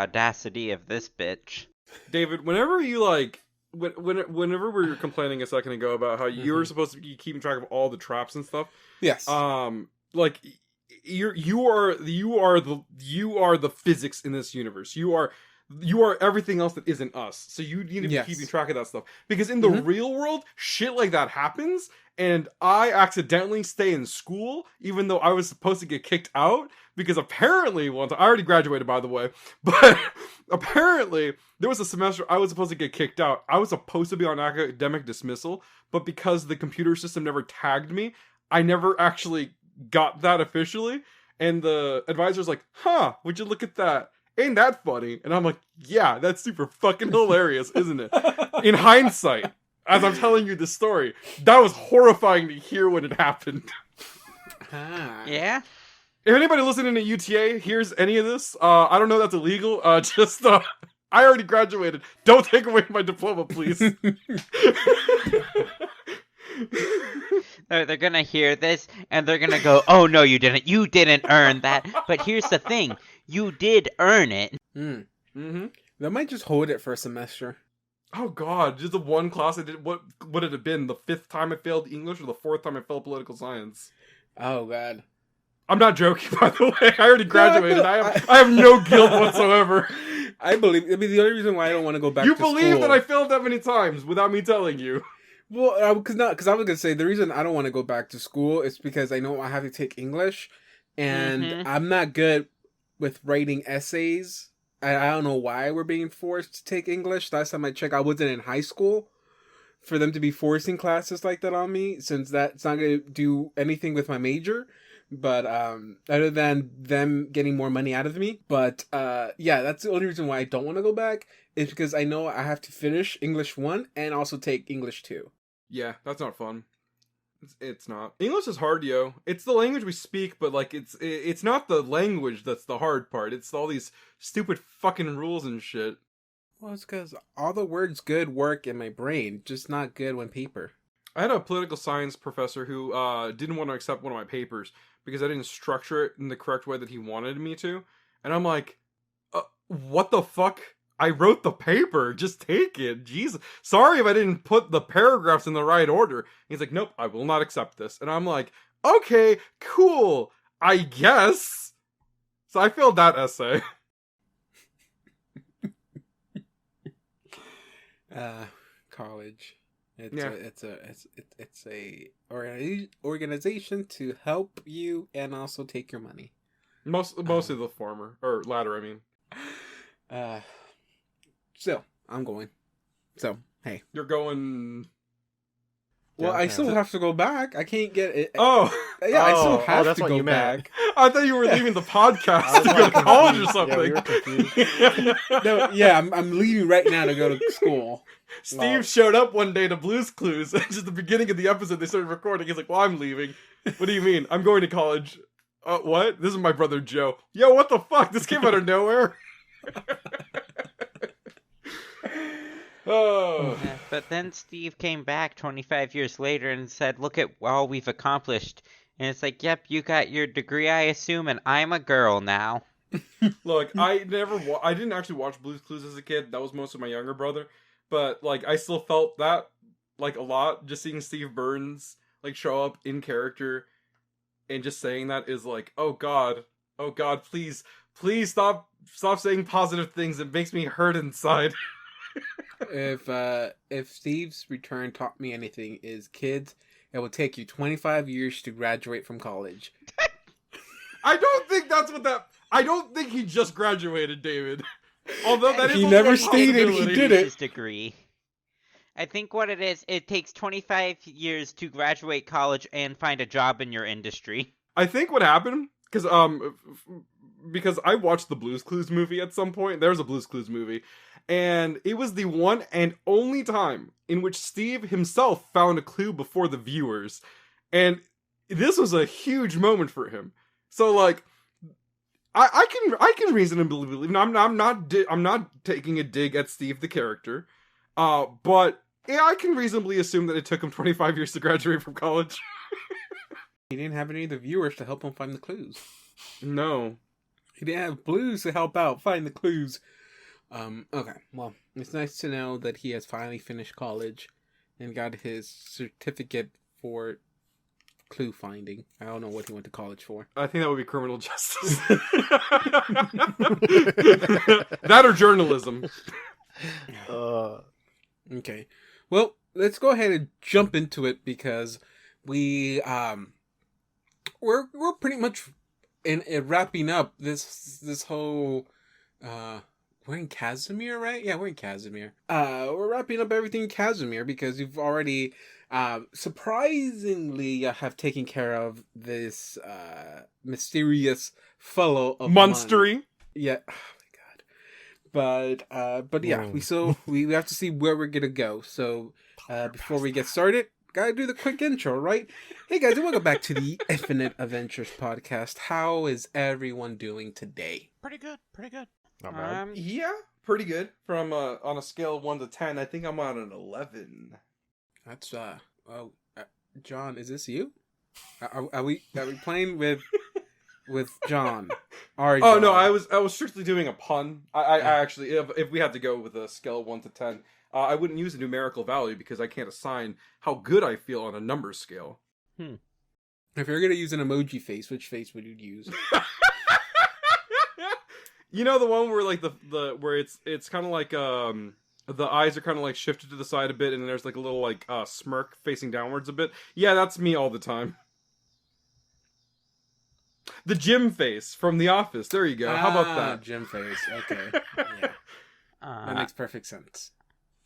audacity of this bitch. David, whenever you whenever we were complaining a second ago about how you were supposed to be keeping track of all the traps and stuff. Yes. Like you are the physics in this universe. You are everything else that isn't us. So you need to be keeping track of that stuff. Because in the real world, shit like that happens, and I accidentally stay in school, even though I was supposed to get kicked out, because apparently once, I already graduated by the way, but apparently there was a semester I was supposed to get kicked out. I was supposed to be on academic dismissal, but because the computer system never tagged me, I never actually got that officially, and the advisor's like, would you look at that? Ain't that funny? And I'm like, yeah, that's super fucking hilarious, isn't it? In hindsight, as I'm telling you this story, that was horrifying to hear when it happened. Yeah? If anybody listening to UTA hears any of this, I don't know that's illegal. I already graduated. Don't take away my diploma, please. They're gonna hear this, and they're gonna go, oh no, you didn't. You didn't earn that. But here's the thing. You did earn it. They might just hold it for a semester. Oh god, just the one class I did. What would it have been? The 5th time I failed English or the 4th time I failed political science? Oh god. I'm not joking, by the way. I already graduated. I have no guilt whatsoever. I the only reason why I don't want to go back to school... You believe that I failed that many times without me telling you. Well, because I was going to say, the reason I don't want to go back to school is because I know I have to take English, and I'm not good with writing essays. I don't know why we're being forced to take English. Last time I checked, I wasn't in high school for them to be forcing classes like that on me, since that's not going to do anything with my major. But other than them getting more money out of me. But yeah, that's the only reason why I don't want to go back, is because I know I have to finish English 1 and also take English 2. Yeah, that's not fun. It's not. English is hard, yo. It's the language we speak, but like it's not the language that's the hard part. It's all these stupid fucking rules and shit. Well, it's because all the words good work in my brain, just not good when paper. I had a political science professor who didn't want to accept one of my papers because I didn't structure it in the correct way that he wanted me to. And I'm like, what the fuck? I wrote the paper. Just take it. Jeez. Sorry if I didn't put the paragraphs in the right order. He's like, nope, I will not accept this. And I'm like, okay, cool. I guess. So I failed that essay. College. It's a organization to help you and also take your money. Mostly the former, or latter, I mean. Still, I'm going. So, hey. You're going... Well, I still have to go back. I can't get it. Oh! Yeah, I still have to go back. I thought you were leaving the podcast to go to college or something. Yeah, we were confused. No, yeah, I'm leaving right now to go to school. Steve showed up one day to Blue's Clues, and just the beginning of the episode they started recording. He's like, well, I'm leaving. What do you mean? I'm going to college. What? This is my brother Joe. Yo, what the fuck? This came out of nowhere. Oh. Yeah, but then Steve came back 25 years later and said, look at all we've accomplished. And it's like, yep, you got your degree, I assume, and I'm a girl now. Look, I didn't actually watch Blue's Clues as a kid. That was most of my younger brother. But, like, I still felt that, like, a lot. Just seeing Steve Burns, like, show up in character and just saying that is like, oh god, please stop saying positive things. It makes me hurt inside. If Steve's return taught me anything, is kids, it will take you 25 years to graduate from college. I don't think he just graduated, David. Although that is he never stated he did it. His degree. I think what it is, it takes 25 years to graduate college and find a job in your industry. I think what happened, because I watched the Blue's Clues movie at some point. There was a Blue's Clues movie. And it was the one and only time in which Steve himself found a clue before the viewers. And this was a huge moment for him. So, like, I can reasonably believe. I'm not taking a dig at Steve the character, but yeah, I can reasonably assume that it took him 25 years to graduate from college. He didn't have any of the viewers to help him find the clues. No. He didn't have blues to help out find the clues. Okay, well, it's nice to know that he has finally finished college and got his certificate for clue finding. I don't know what he went to college for. I think that would be criminal justice. That or journalism. Okay. Well, let's go ahead and jump into it because we're pretty much in wrapping up this whole we're in Casimir, right? Yeah, we're in Casimir. We're wrapping up everything in Casimir because you've already surprisingly have taken care of this mysterious fellow of Monstery. Yeah. Oh my god. But yeah, we have to see where we're gonna go. So before we get started, gotta do the quick intro, right? Hey guys, and welcome back to the Infinite Adventures podcast. How is everyone doing today? Pretty good. Not bad. Yeah, pretty good. From on a scale of 1 to 10, I think I'm on an 11. That's John, is this you? Are we playing with John? Oh John. no, I was strictly doing a pun. I actually, if we had to go with a scale of 1 to 10, I wouldn't use a numerical value because I can't assign how good I feel on a number scale. If you're gonna use an emoji face, which face would you use? You know the one where like the where it's kind of like the eyes are kind of like shifted to the side a bit, and then there's like a little like smirk facing downwards a bit. Yeah, that's me all the time. The Jim face from The Office. There you go. How about that? Jim face. Okay. Yeah. That makes perfect sense.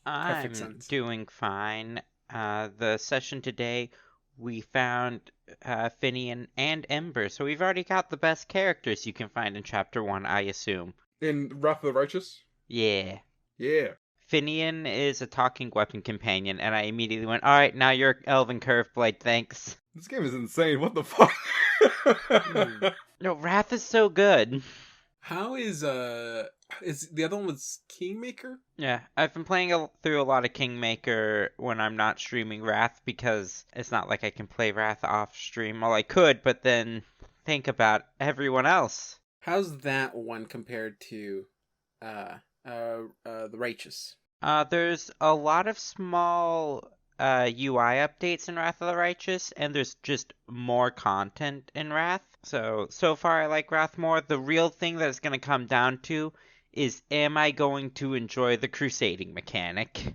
I'm doing fine. The session today, we found Finian and Ember, so we've already got the best characters you can find in Chapter 1, I assume. In Wrath of the Righteous? Yeah. Yeah. Finian is a talking weapon companion, and I immediately went, alright, now you're Elven Curveblade, thanks. This game is insane. What the fuck? No, Wrath is so good. How is the other one was Kingmaker? Yeah, I've been playing through a lot of Kingmaker when I'm not streaming Wrath because it's not like I can play Wrath off stream. Well, I could, but then think about everyone else. How's that one compared to the Righteous? There's a lot of small UI updates in Wrath of the Righteous, and there's just more content in Wrath. So far I like Wrath more. The real thing that it's going to come down to is, am I going to enjoy the crusading mechanic?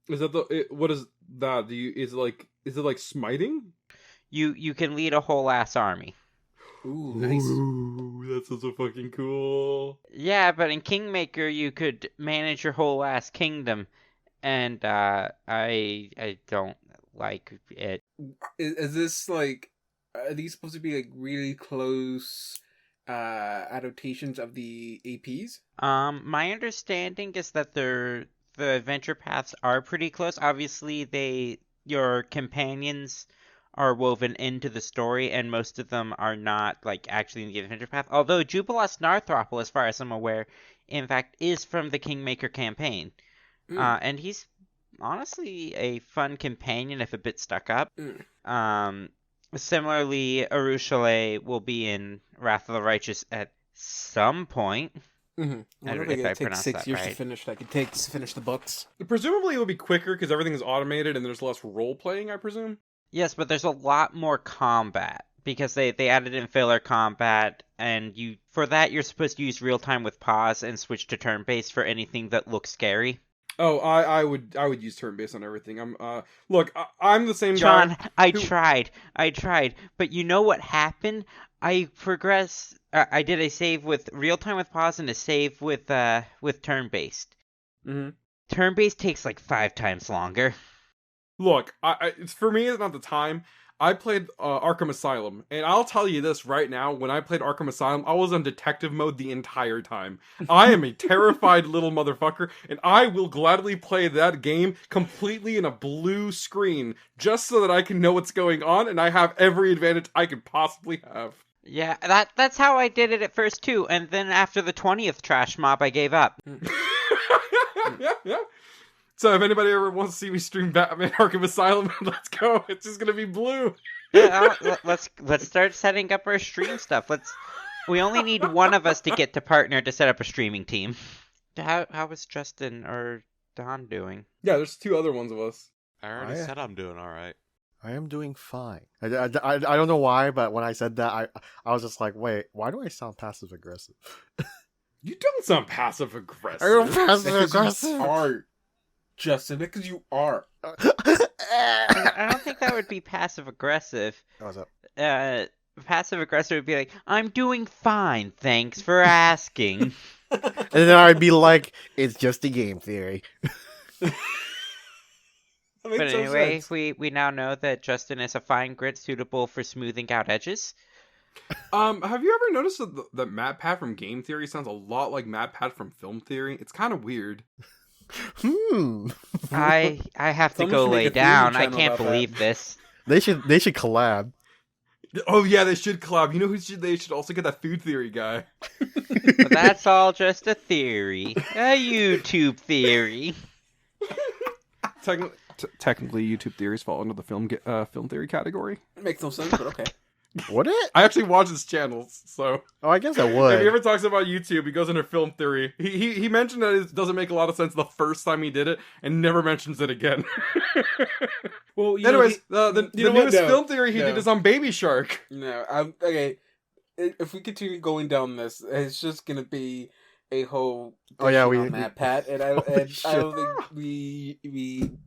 Is that what is that? Is it like smiting? You can lead a whole ass army. Ooh, nice. Ooh, that's so fucking cool. Yeah, but in Kingmaker you could manage your whole ass kingdom, and I don't like it. Is this like, are these supposed to be like really close adaptations of the APs? My understanding is that the adventure paths are pretty close. Obviously, your companions are woven into the story, and most of them are not like actually in the adventure path. Although Jubilos Narthropple, as far as I'm aware, in fact, is from the Kingmaker campaign, and he's honestly a fun companion if a bit stuck up. Similarly, Arushale will be in Wrath of the Righteous at some point. Mm-hmm. I don't know if I pronounced that 6 years right. to finish. Like it takes to finish the books. Presumably it will be quicker because everything is automated and there's less role playing, I presume. Yes, but there's a lot more combat because they added in filler combat, and for that you're supposed to use real time with pause and switch to turn based for anything that looks scary. Oh, I would use turn based on everything. I'm the same John, guy. I tried, but you know what happened? I progressed. I did a save with real time with pause and a save with turn based. Mm-hmm. Turn based takes like 5 times longer. Look, for me, it's not the time. I played Arkham Asylum, and I'll tell you this right now, when I played Arkham Asylum, I was on detective mode the entire time. I am a terrified little motherfucker, and I will gladly play that game completely in a blue screen, just so that I can know what's going on, and I have every advantage I could possibly have. Yeah, that's how I did it at first too, and then after the 20th trash mob, I gave up. Yeah. So if anybody ever wants to see me stream Batman Arkham Asylum, let's go. It's just gonna be blue. Yeah, let's start setting up our stream stuff. We only need one of us to get to partner to set up a streaming team. How is Justin or Don doing? Yeah, there's 2 other ones of us. I already said I'm doing all right. I am doing fine. I don't know why, but when I said that, I was just like, wait, why do I sound passive aggressive? You don't sound passive aggressive. I am passive aggressive. You are, Justin, because you are. I don't think that would be passive aggressive. What's up? Passive aggressive would be like, I'm doing fine, thanks for asking. And then I'd be like, it's just a game theory. But anyway, we now know that Justin is a fine grit suitable for smoothing out edges. Have you ever noticed that Matt Pat from Game Theory sounds a lot like Matt Pat from Film Theory? It's kind of weird. I have to go lay down. I can't believe this. They should collab. Oh yeah, they should collab. You know who they should also get that food theory guy. But that's all just a theory. A YouTube theory. Technically, YouTube theories fall under the film theory category. It makes no sense, but okay. Would it? I actually watch his channels, so. Oh, I guess I would. If he ever talks about YouTube, he goes into film theory. He mentioned that it doesn't make a lot of sense the first time he did it, and never mentions it again. Well, anyways, the newest film theory he did is on Baby Shark. No, okay. If we continue going down this, it's just gonna be a whole. Oh yeah, on Matt Pat, and I don't think we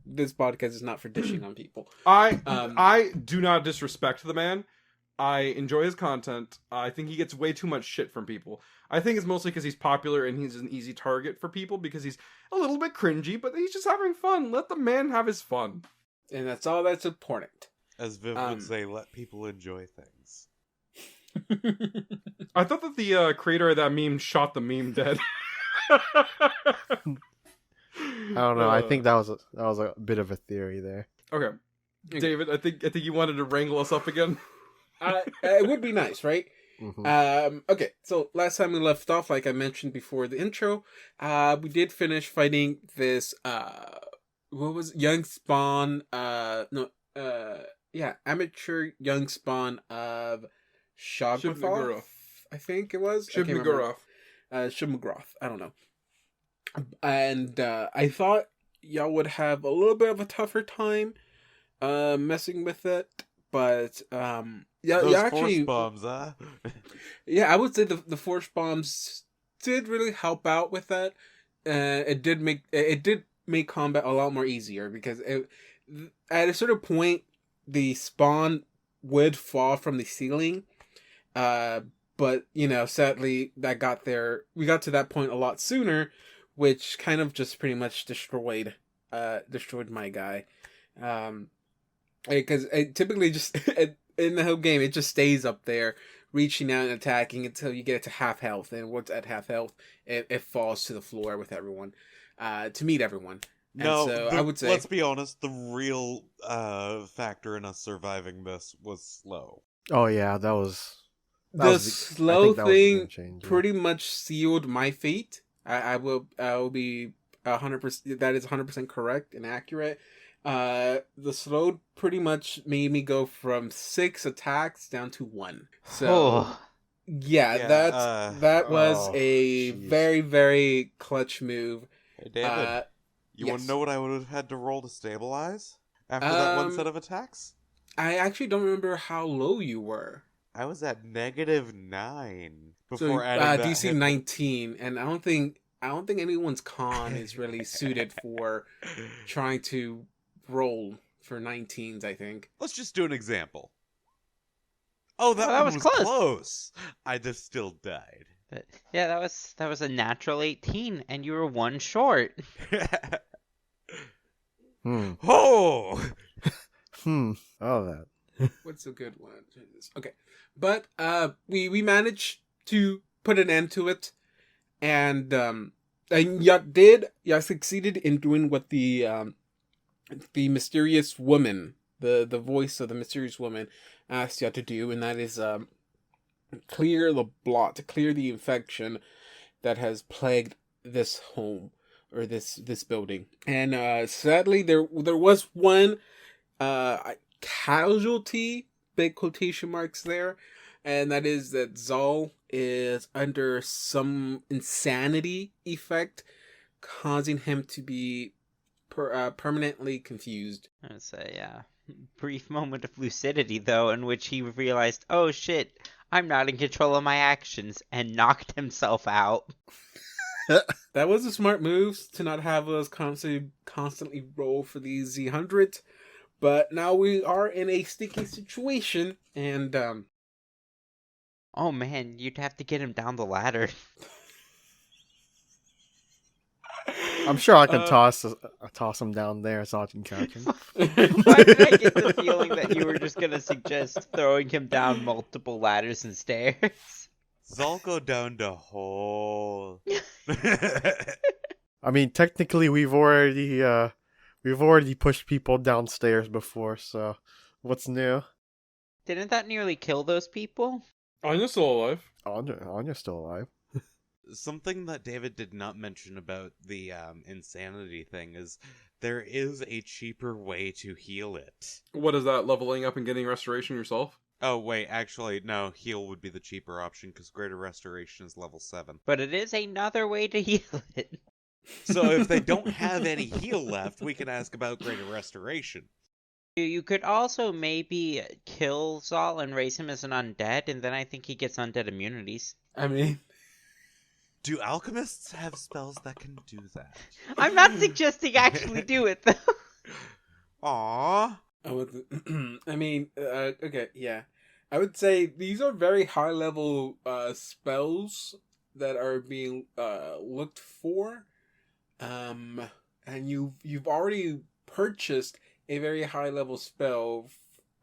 this podcast is not for dishing on people. I do not disrespect the man. I enjoy his content. I think he gets way too much shit from people. I think it's mostly because he's popular and he's an easy target for people because he's a little bit cringy, but he's just having fun. Let the man have his fun. And that's all that's important. As Viv would say, let people enjoy things. I thought that the creator of that meme shot the meme dead. I don't know. I think that was a bit of a theory there. Okay, David, I think you wanted to wrangle us up again. It would be nice, right? Mm-hmm. Okay, so last time we left off, like I mentioned before the intro, we did finish fighting this, what was it? Young Spawn, amateur Young Spawn of Shoggoth, I think it was? Shub-Niggurath. Shub-Niggurath, I don't know. And I thought y'all would have a little bit of a tougher time messing with it, but Those actually, force bombs, huh? yeah, I would say the force bombs did really help out with that. It did make combat a lot more easier because at a certain point the spawn would fall from the ceiling, but sadly we got to that point a lot sooner, which kind of just pretty much destroyed my guy. Because it typically just in the whole game it just stays up there reaching out and attacking until you get it to half health, and once at half health it falls to the floor with everyone to meet everyone. No, so I would say, let's be honest, the real factor in us surviving this was slow. Oh yeah, the slow thing pretty much sealed my fate. I will be 100%. That is 100% correct and accurate. The slow pretty much made me go from 6 attacks down to 1. So that was a very, very clutch move. Hey David, you want to know what I would have had to roll to stabilize after that one set of attacks? I actually don't remember how low you were. I was at -9 before adding that DC 19, and I don't think anyone's con is really suited for trying to roll for 19s, I think. Let's just do an example. Oh, that was close. I just still died. But, yeah, that was a natural 18, and you were 1 short. Oh! Oh, that. What's a good one? Okay, but we managed to put an end to it, and y'all succeeded in doing what the mysterious woman, the voice of the mysterious woman, asked y'all to do, and that is clear the blot, to clear the infection that has plagued this home or this building. And sadly, there was one casualty, big quotation marks there, and that is that Zal is under some insanity effect, causing him to be permanently confused. I'd say, yeah. Brief moment of lucidity, though, in which he realized, oh shit, I'm not in control of my actions, and knocked himself out. That was a smart move to not have us constantly roll for these Z100s, but now we are in a sticky situation, and oh man, you'd have to get him down the ladder. I'm sure I can toss him down there so I can catch him. Why did I get the feeling that you were just gonna suggest throwing him down multiple ladders and stairs? I'll go down the hole. I mean, technically, we've already pushed people downstairs before, so what's new? Didn't that nearly kill those people? Anya's still alive. Anya's still alive. Something that David did not mention about the insanity thing is there is a cheaper way to heal it. What is that, leveling up and getting restoration yourself? Oh, wait, actually, no, heal would be the cheaper option because greater restoration is level 7. But it is another way to heal it. So if they don't have any heal left, we can ask about greater restoration. You could also maybe kill Zal and raise him as an undead, and then I think he gets undead immunities. I mean... Do alchemists have spells that can do that? I'm not suggesting actually do it, though. Aww. I mean, okay, yeah. I would say these are very high-level spells that are being looked for. And you've already purchased a very high-level spell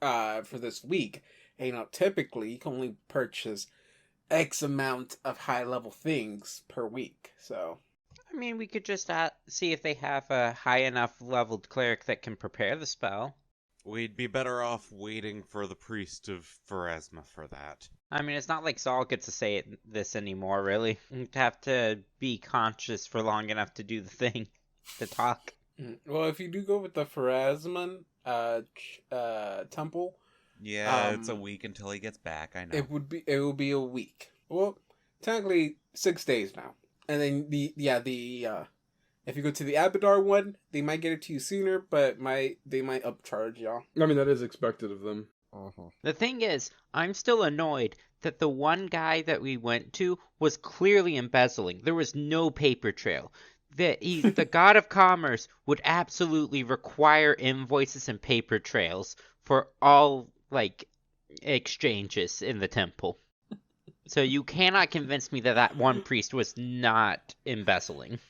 for this week. And, typically, you can only purchase X amount of high-level things per week, so... I mean, we could just see if they have a high enough leveled cleric that can prepare the spell. We'd be better off waiting for the priest of Pharasma for that. I mean, it's not like Zal gets to say this anymore, really. You'd have to be conscious for long enough to do the thing, to talk. Well, if you do go with the Pharasman temple... Yeah, it's a week until he gets back, I know. It will be a week. Well, technically 6 days now. And then if you go to the Abadar one, they might get it to you sooner, but they might upcharge y'all. I mean, that is expected of them. Uh-huh. The thing is, I'm still annoyed that the one guy that we went to was clearly embezzling. There was no paper trail. The god of commerce would absolutely require invoices and paper trails for all, exchanges in the temple. So you cannot convince me that one priest was not embezzling.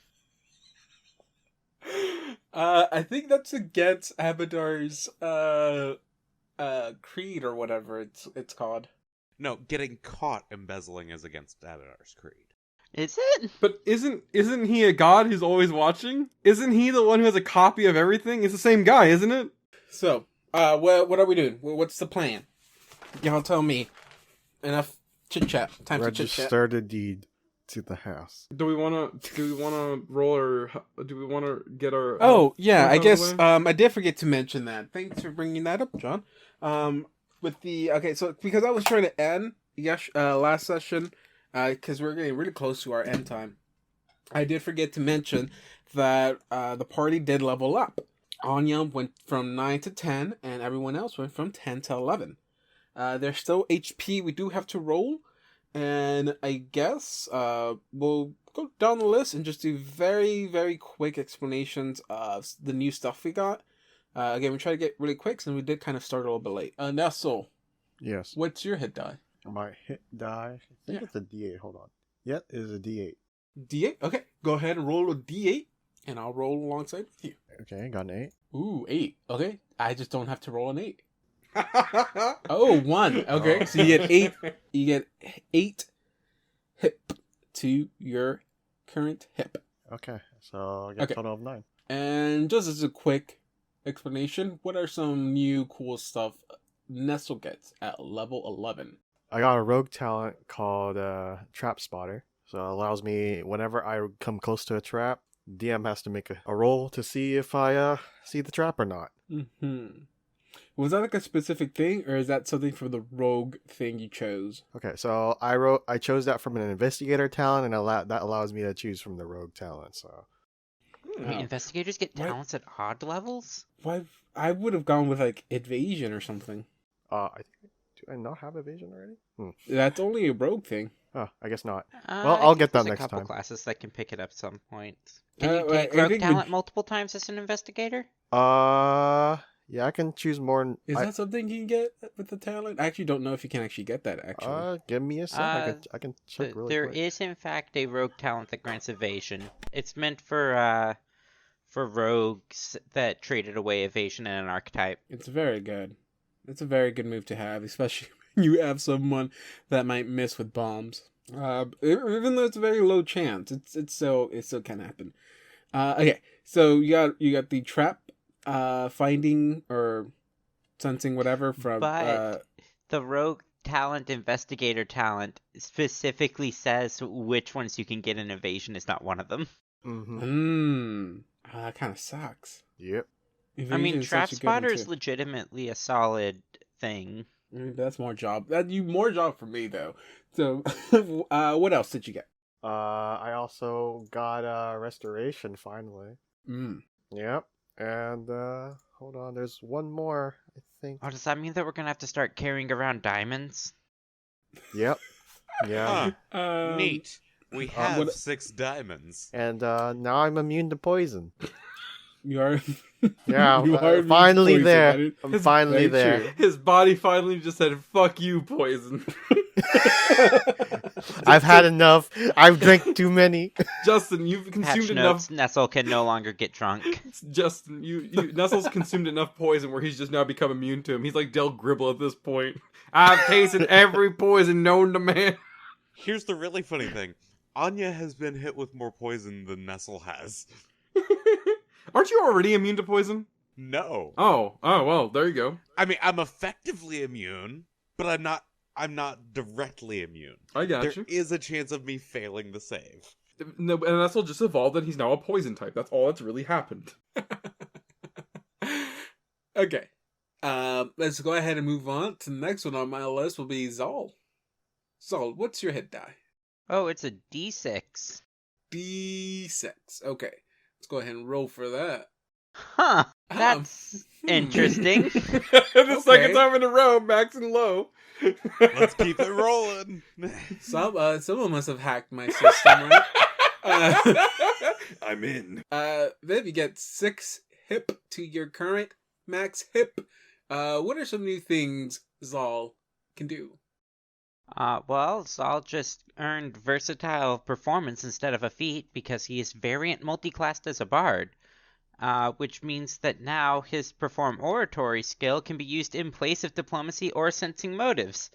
I think that's against Abadar's creed or whatever it's called. No, getting caught embezzling is against Abadar's creed. Is it? But isn't he a god who's always watching? Isn't he the one who has a copy of everything? It's the same guy, isn't it? So, what are we doing? What's the plan? Y'all tell me. Enough chit chat. Time to chit chat. Register the deed to the house. Do we want to roll our? Do we want to get our? Oh yeah, I guess. way? I did forget to mention that. Thanks for bringing that up, John. So because I was trying to end last session, because we're getting really close to our end time, I did forget to mention that the party did level up. Anya went from 9 to 10, and everyone else went from 10 to 11. There's still HP we do have to roll, and I guess we'll go down the list and just do very, very quick explanations of the new stuff we got. Again, we try to get really quick, since we did kind of start a little bit late. Nestle, Yes. what's your hit die? My hit die. I think it's a D8. Hold on. Yep, it is a D8. D8? Okay, go ahead and roll a D8, and I'll roll alongside with you. Okay, got an 8. Ooh, 8. Okay, I just don't have to roll an 8. Oh, 1. Okay, Oh. so you get 8. You get 8 hip to your current hip. Okay, so I got a total of 9. And just as a quick explanation, what are some new cool stuff Nestle gets at level 11? I got a rogue talent called Trap Spotter. So it allows me, whenever I come close to a trap, DM has to make a roll to see if I see the trap or not. Mm-hmm. Was that like a specific thing, or is that something from the rogue thing you chose? Okay, so I chose that from an investigator talent, and that allows me to choose from the rogue talent. So Wait, investigators get talents at odd levels? Why? I would have gone with like evasion or something. Do I not have evasion already? That's only a rogue thing. Oh, I guess not. Well, I'll get that there's next a couple time. classes that can pick it up some point. Can you take I rogue think talent multiple times as an investigator? Yeah, I can choose more. Is that something you can get with the talent? I actually don't know if you can actually get that. Actually, Give me a sec. I can check really There quick. is in fact a rogue talent that grants evasion. It's meant for rogues that traded away evasion in an archetype. it's very good. It's a very good move to have, especially when you have someone that might miss with bombs. Even though it's a very low chance, it still can happen. Okay, so you got the trap, finding or sensing whatever from. But the rogue talent, investigator talent, specifically says which ones you can get in evasion is not one of them. That kind of sucks. Yep. I mean, Trap Spotter is legitimately a solid thing. That's more job. More job for me though. So, what else did you get? I also got restoration finally. Yep. And hold on, there's one more, I think. Oh, does that mean that we're gonna have to start carrying around diamonds? Yep. Yeah. Neat. We have 6 diamonds. And now I'm immune to poison. You are. Yeah, you are finally poison, there. I'm finally there. True. His body finally just said, "Fuck you, poison." I've had enough. I've drank too many. Justin, you've consumed enough. Nestle can no longer get drunk. Justin, Nestle's consumed enough poison where he's just now become immune to him. He's like Del Gribble at this point. I've tasted every poison known to man. Here's the really funny thing. Anya has been hit with more poison than Nestle has. Aren't you already immune to poison? No. Oh, well, there you go. I mean, I'm effectively immune, but I'm not directly immune. I got There you. is a chance of me failing the save. No, and Nestle just evolved that he's now a poison type. That's all that's really happened. Okay. Let's go ahead and move on to the next one on my list. Will be Zol. Zol, what's your hit die? Oh, it's a D6. D6. Okay. Let's go ahead and roll for that. Huh. That's interesting. The second time in a row, max and low. Let's keep it rolling. Someone must have hacked my system, right? I'm in. Then you get 6 hip to your current max hip. What are some new things Zal can do? Well, Saul just earned versatile performance instead of a feat because he is variant multiclassed as a bard, which means that now his perform oratory skill can be used in place of diplomacy or sensing motives.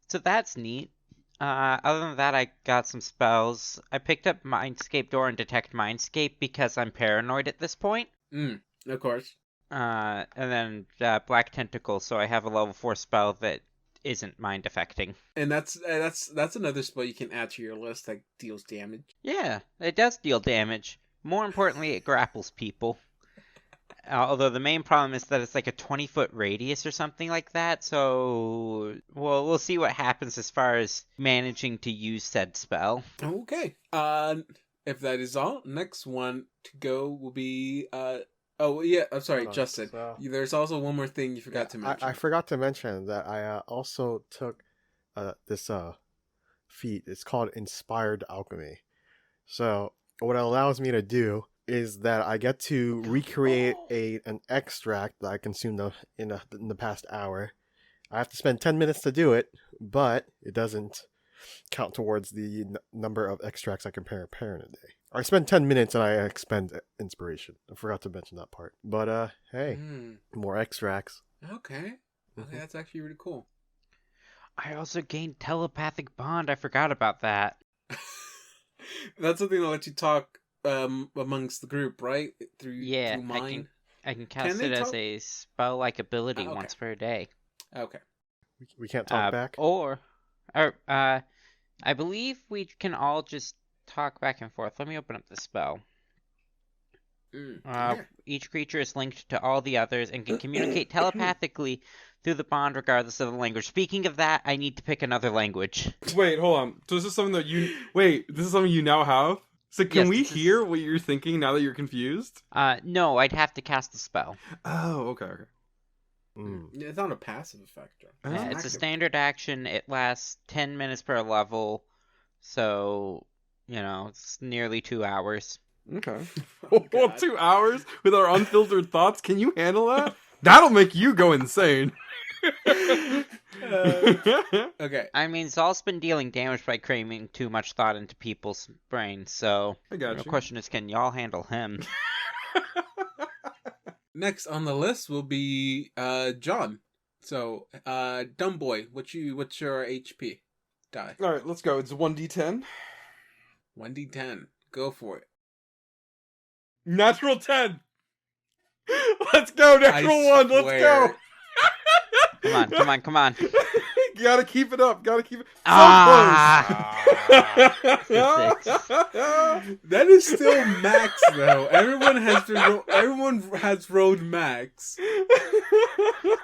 So that's neat. Other than that, I got some spells. I picked up Mindscape Door and Detect Mindscape because I'm paranoid at this point. Of course. And then Black Tentacle, so I have a level 4 spell that isn't mind affecting. And that's another spell you can add to your list that deals damage. Yeah, it does deal damage. More importantly, it grapples people. Although the main problem is that it's like a 20-foot radius or something like that, so we'll see what happens as far as managing to use said spell. Okay. If that is all, next one to go will be oh yeah, I'm sorry, Justin. So, There's also one more thing you forgot to mention. I forgot to mention that I also took this feat. It's called Inspired Alchemy. So what it allows me to do is that I get to recreate an extract that I consumed in the past hour. I have to spend 10 minutes to do it, but it doesn't count towards the number of extracts I can prepare in a day. I spend 10 minutes and I expend inspiration. I forgot to mention that part. But hey, more extracts. Okay, that's actually really cool. I also gained telepathic bond. I forgot about that. That's something that'll let you talk amongst the group, right? Through mind. I can cast it as a spell-like ability once per day. Okay. We can't talk back? Or I believe we can all just talk back and forth. Let me open up the spell. Each creature is linked to all the others and can communicate telepathically through the bond regardless of the language. Speaking of that, I need to pick another language. Wait, hold on. So this is something that this is something you now have? So can we hear what you're thinking now that you're confused? No, I'd have to cast a spell. Oh, okay. It's not a passive effect. Yeah, it's a standard action. It lasts 10 minutes per level. So, it's nearly 2 hours. Okay. 2 hours with our unfiltered thoughts? Can you handle that? That'll make you go insane. Okay. I mean, Zal's been dealing damage by cramming too much thought into people's brains, so I got the you. question is, can y'all handle him? Next on the list will be John. So, dumb boy, what's your HP die? All right, let's go. It's 1d10. 1d10. Go for it. Natural 10. Let's go, natural 1. Let's go. Come on. You gotta keep it up. So close. That is still max, though. Everyone has rolled max.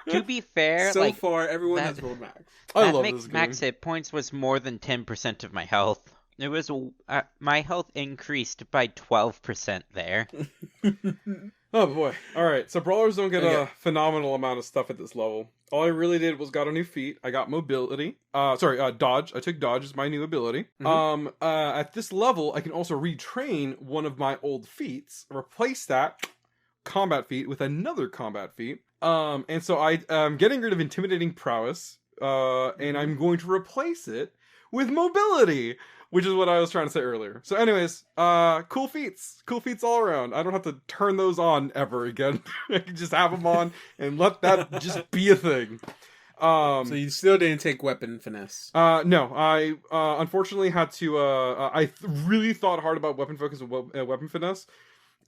To be fair, so far everyone has rolled max. I love this game. Max hit points was more than 10% of my health. It was my health increased by 12% there. Oh boy. Alright, so brawlers don't get a phenomenal amount of stuff at this level. All I really did was got a new feat. I got mobility. Dodge. I took dodge as my new ability. At this level, I can also retrain one of my old feats, replace that combat feat with another combat feat. And so I'm getting rid of intimidating prowess, and I'm going to replace it with mobility, which is what I was trying to say earlier. So anyways, cool feats all around. I don't have to turn those on ever again. I can just have them on and let that just be a thing. So you still didn't take weapon finesse? No, I unfortunately had to. Really thought hard about weapon focus and weapon finesse,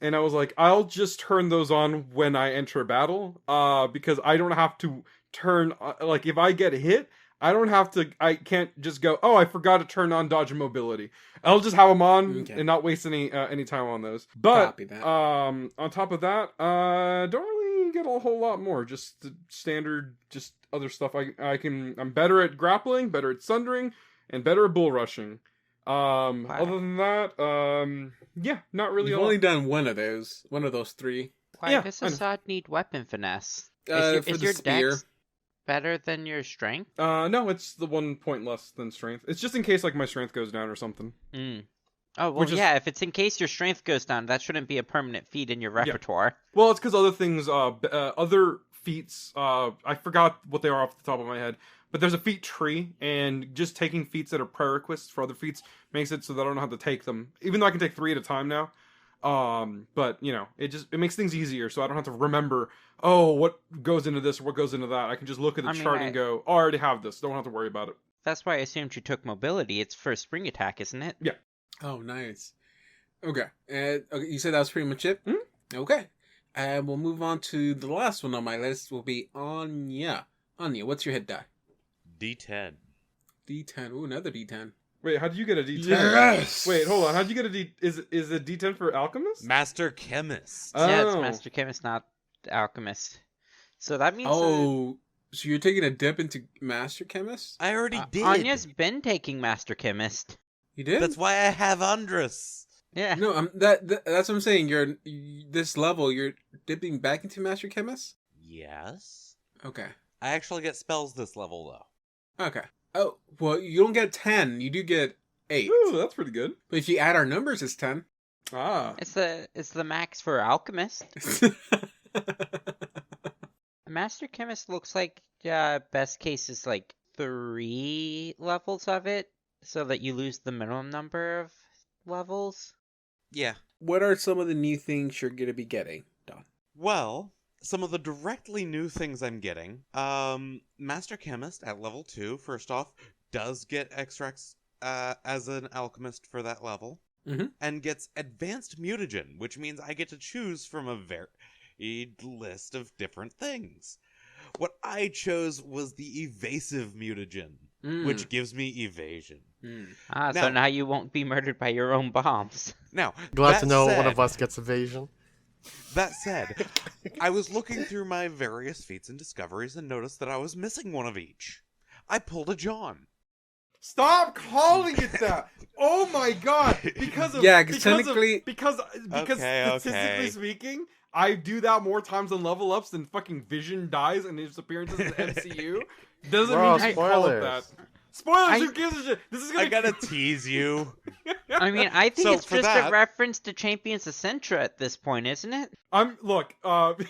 and I was like, I'll just turn those on when I enter battle, because I don't have to turn. Like if I get hit, I can't just go, oh, I forgot to turn on dodge and mobility. I'll just have them on and not waste any time on those. But, on top of that, don't really get a whole lot more. Just the standard, just other stuff. I'm better at grappling, better at sundering, and better at bull rushing. Other than that, not really. You've only done one of those 3. Why does Assad need weapon finesse? Is your dex better than your strength? No, it's the 1 point less than strength. It's just in case like my strength goes down or something. Oh, well, if it's in case your strength goes down, that shouldn't be a permanent feat in your repertoire. Yeah. Well, it's because other things, other feats, I forgot what they are off the top of my head, but there's a feat tree, and just taking feats that are prerequisites for other feats makes it so that I don't have to take them, even though I can take 3 at a time now. But it makes things easier, so I don't have to remember, what goes into this or what goes into that. I can just look at the chart and go, I already have this. Don't have to worry about it. That's why I assumed you took mobility. It's for spring attack, isn't it? Yeah. Oh, nice. Okay. You said that was pretty much it? Mm-hmm. Okay. And we'll move on to the last one on my list. Will be Anya. Anya, what's your hit die? D10. D10. Ooh, another D10. Wait, how did you get a D10? Yes! Wait, hold on. How did you get a D... Is it D10 for Alchemist? Master Chemist. Yeah, it's Master Chemist, not Alchemist. So that means... Oh, so you're taking a dip into Master Chemist? I already did. Anya's been taking Master Chemist. You did? That's why I have Andrus. Yeah. No, that's what I'm saying. This level, you're dipping back into Master Chemist? Yes. Okay. I actually get spells this level, though. Okay. Oh, well, you don't get 10. You do get 8. Ooh, that's pretty good. But if you add our numbers, it's 10. Ah. It's the max for Alchemist. Master Chemist looks like best case is like 3 levels of it, so that you lose the minimum number of levels. Yeah. What are some of the new things you're going to be getting, Don? Well, some of the directly new things I'm getting. Master Chemist at level 2, first off, does get extracts as an alchemist for that level. Mm-hmm. And gets advanced mutagen, which means I get to choose from a varied list of different things. What I chose was the evasive mutagen, which gives me evasion. So now you won't be murdered by your own bombs. Now, Glad that to know said, one of us gets evasion. That said, I was looking through my various feats and discoveries and noticed that I was missing one of each. I pulled a John. Stop calling it that! Oh my god! Because statistically speaking, I do that more times than level ups than fucking Vision dies in his appearances in the MCU. Doesn't mean you can call it that. Spoilers, who gives a shit? This is gonna... I gotta tease you. I mean, I think So it's for just that- a reference to Champions of Centra at this point, isn't it?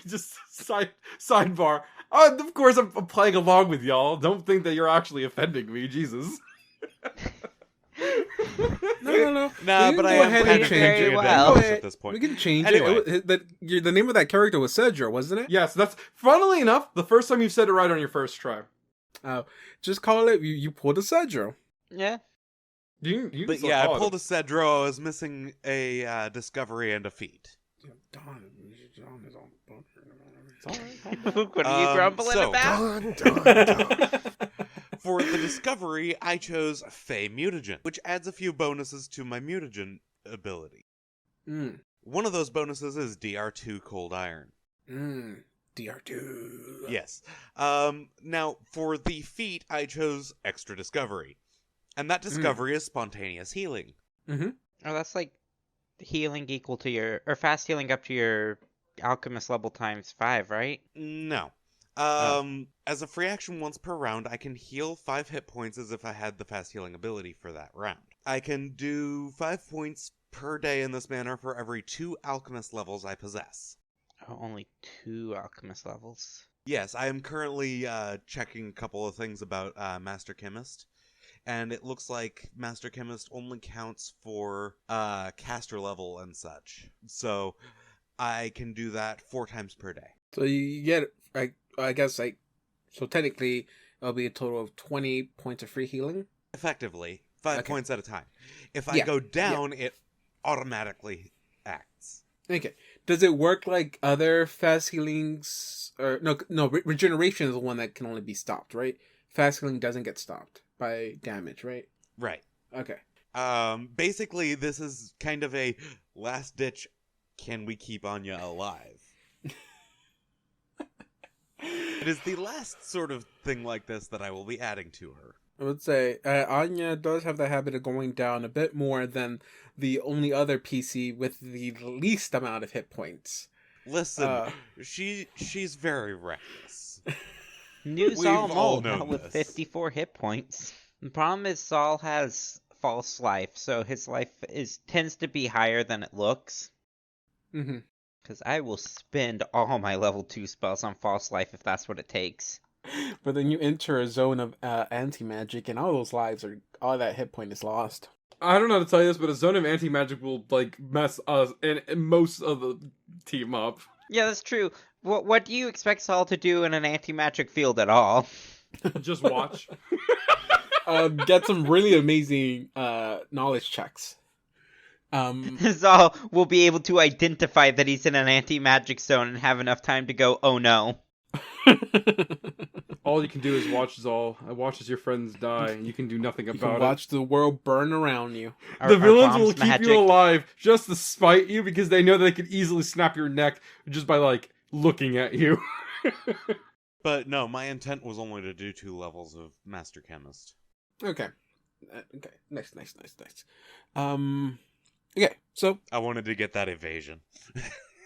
Just sidebar. Of course, I'm playing along with y'all. Don't think that you're actually offending me, Jesus. No. Nah, but I am ahead kind and of change changing it. it Well, at this point. We can change Anyway. it. The name of that character was Cedra, wasn't it? Yes, that's funnily enough the first time you've said it right on your first try. Just call it. You pulled a Cedra. Yeah. You But still yeah, I call it pulled a Cedro. I was missing a discovery and a feat. Don is on. What are you grumbling so- about? Dun. For the discovery, I chose Fey Mutagen, which adds a few bonuses to my mutagen ability. One of those bonuses is DR2 Cold Iron. DR2. Yes. Now, for the feat, I chose Extra Discovery. And that discovery is Spontaneous Healing. Oh, that's like healing equal to your, or fast healing up to your alchemist level times 5, right? No. As a free action once per round, I can heal 5 hit points as if I had the fast healing ability for that round. I can do 5 points per day in this manner for every 2 alchemist levels I possess. Oh, only 2 alchemist levels. Yes, I am currently checking a couple of things about Master Chemist, and it looks like Master Chemist only counts for caster level and such. So I can do that 4 times per day. So you get, I guess, so technically it'll be a total of 20 points of free healing. Effectively, 5 Okay. points at a time. If I go down, it automatically acts. Okay. Does it work like other fast healings? Or no, regeneration is the one that can only be stopped, right? Fast healing doesn't get stopped by damage, right? Right. Okay. Basically, this is kind of a last ditch. Can we keep Anya alive? It is the last sort of thing like this that I will be adding to her. I would say Anya does have the habit of going down a bit more than the only other PC with the least amount of hit points. Listen, she's very reckless. New We've Saul all Mold known with this. 54 hit points. The problem is Saul has false life, so his life tends to be higher than it looks. Mm-hmm. Because I will spend all my level 2 spells on false life if that's what it takes. But then you enter a zone of anti-magic, and all that hit point is lost. I don't know how to tell you this, but a zone of anti-magic will, mess us and most of the team up. Yeah, that's true. What do you expect Saul to do in an anti-magic field at all? Just watch. Get some really amazing knowledge checks. Saul will be able to identify that he's in an anti-magic zone and have enough time to go, oh no. All you can do is watch as your friends die, and you can do nothing You about can it. watch the world burn around you. The villains will bomb's keep magic. you alive just to spite you because they know they could easily snap your neck just by looking at you. But no, my intent was only to do 2 levels of Master Chemist. Okay. Okay. Nice. Okay. So I wanted to get that evasion.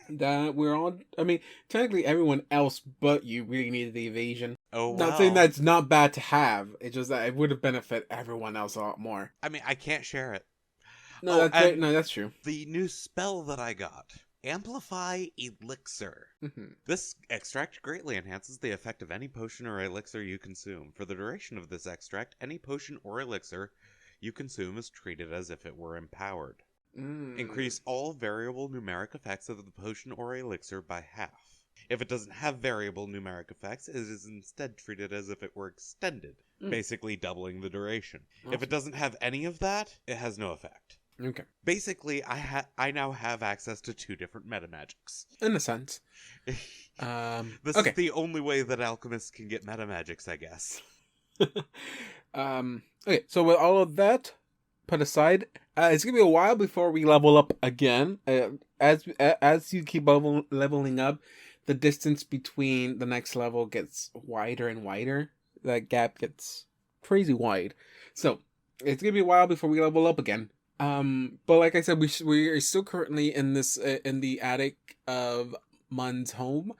that we're all. I mean, technically, everyone else but you really needed the evasion. Oh, wow. Not saying that's not bad to have. It's just that it would have benefited everyone else a lot more. I mean, I can't share it. No, Oh, and- that's true. The new spell that I got, Amplify Elixir. Mm-hmm. This extract greatly enhances the effect of any potion or elixir you consume. For the duration of this extract, any potion or elixir you consume is treated as if it were empowered. Increase all variable numeric effects of the potion or elixir by half. If it doesn't have variable numeric effects, it is instead treated as if it were extended, basically doubling the duration. Awesome. If it doesn't have any of that, it has no effect. Okay. Basically, I now have access to 2 different metamagics. In a sense. This Okay. is the only way that alchemists can get metamagics, I guess. Okay. So with all of that, put aside. It's gonna be a while before we level up again. As you keep leveling up, the distance between the next level gets wider and wider. That gap gets crazy wide. So it's gonna be a while before we level up again. But like I said, we are still currently in this in the attic of Mun's home.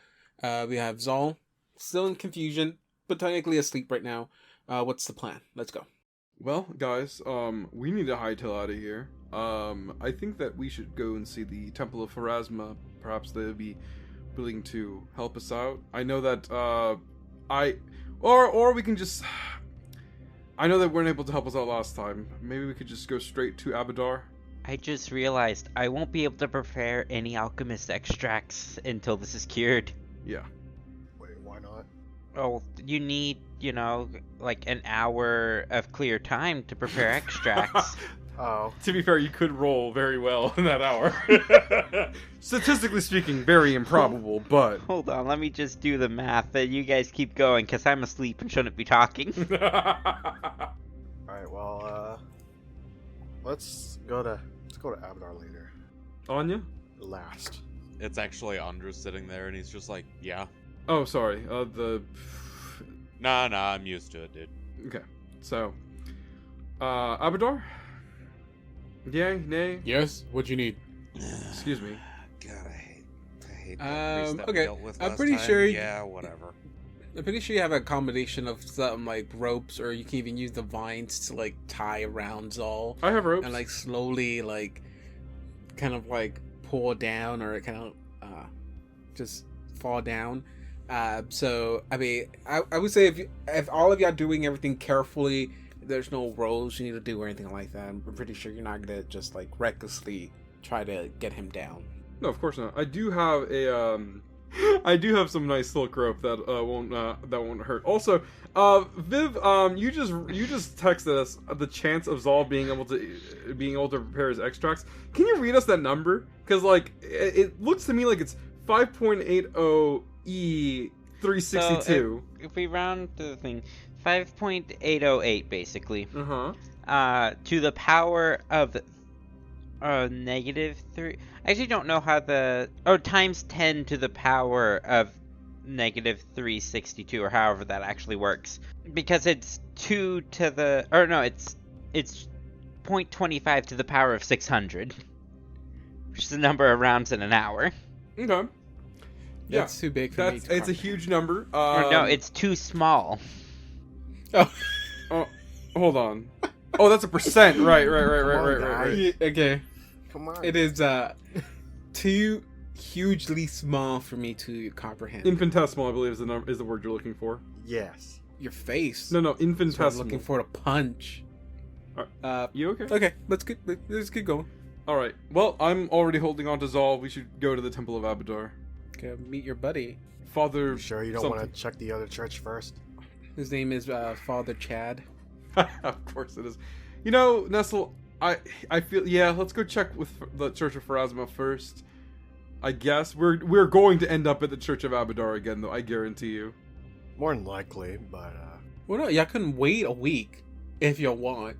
We have Zal still in confusion, but technically asleep right now. What's the plan? Let's go. Well, guys, we need to hightail out of here. I think that we should go and see the Temple of Pharasma. Perhaps they'll be willing to help us out. I know that, or we can just... I know they weren't able to help us out last time. Maybe we could just go straight to Abadar. I just realized I won't be able to prepare any alchemist extracts until this is cured. Yeah. Wait, why not? Oh, you need, like an hour of clear time to prepare extracts. Oh. To be fair, you could roll very well in that hour. Statistically speaking, very improbable, but... Hold on, let me just do the math. You guys keep going, because I'm asleep and shouldn't be talking. Alright, well, let's go to Abadar later. Anya? Last. It's actually Andres sitting there, and he's just like, yeah. Oh, sorry. Nah, I'm used to it, dude. Okay, so... Abadar? Yay? Nay? Yes. What you need? Excuse me. God, I hate that priest that we Okay. dealt with I'm last pretty time. sure. Yeah, whatever. I'm pretty sure you have a combination of something like ropes, or you can even use the vines to like tie around Zal I have ropes. and like slowly kind of pull down, or kind of just fall down. So I mean, I would say if all of y'all doing everything carefully, there's no rolls you need to do or anything like that. I'm pretty sure you're not gonna just recklessly try to get him down. No, of course not. I do have I do have some nice silk rope that won't hurt. Also, Viv, you just texted us the chance of Zal being able to prepare his extracts. Can you read us that number? Because it looks to me like it's 5.80 E 362. So, if we round to the thing, 5.808 basically. To the power of -3. I actually don't know how times 10 to the power of -362, or however that actually works, because it's 2 to the it's 0.25 to the power of 600, which is the number of rounds in an hour. Okay. Yeah, That's too big for me. it's a huge number. No, it's too small. Oh. Oh, hold on. Oh, that's a percent. Right. Okay. Come on. It is too hugely small for me to comprehend. Infinitesimal, I believe, is the word you're looking for. Yes. Your face. No, That's what I'm infinitesimal. looking for to punch. You okay? Okay, let's keep going. All right. Well, I'm already holding on to Zal. We should go to the Temple of Abadar. Okay, meet your buddy. Father. You sure you don't want to check the other church first? His name is Father Chad. Of course it is. You know, Nestle, I feel let's go check with the Church of Pharasma first. I guess we're going to end up at the Church of Abadar again, though. I guarantee you. More than likely, but Well, no, y'all can wait a week if you want.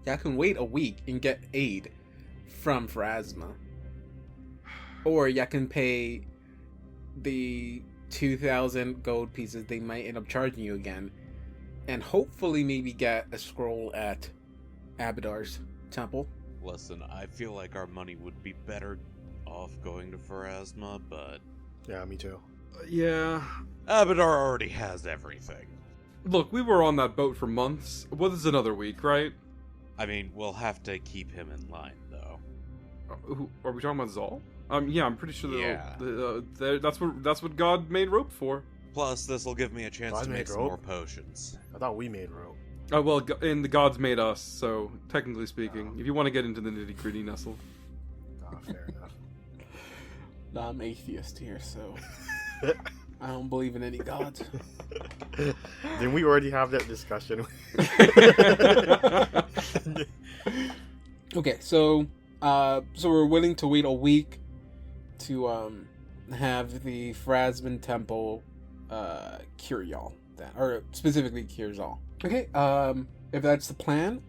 Y'all can wait a week and get aid from Pharasma, or y'all can pay the 2,000 gold pieces they might end up charging you again, and hopefully maybe get a scroll at Abadar's temple. Listen, I feel like our money would be better off going to Pharasma, but yeah, me too. Yeah. Abadar already has everything. Look, we were on that boat for months. What is another week, right? I mean, we'll have to keep him in line, though. Are we talking about Zal? Yeah, I'm pretty sure Yeah. that's what God made rope for. Plus, this will give me a chance God to made make some rope? more potions. I thought we made rope. Oh, well, and the gods made us, so technically speaking, if you want to get into the nitty gritty, Nestle. Fair enough. Nah, I'm atheist here, so I don't believe in any gods. Didn't we already have that discussion? Okay, so we're willing to wait a week to have the Phrasman Temple cure y'all, then, or specifically cure Zal. Okay, if that's the plan,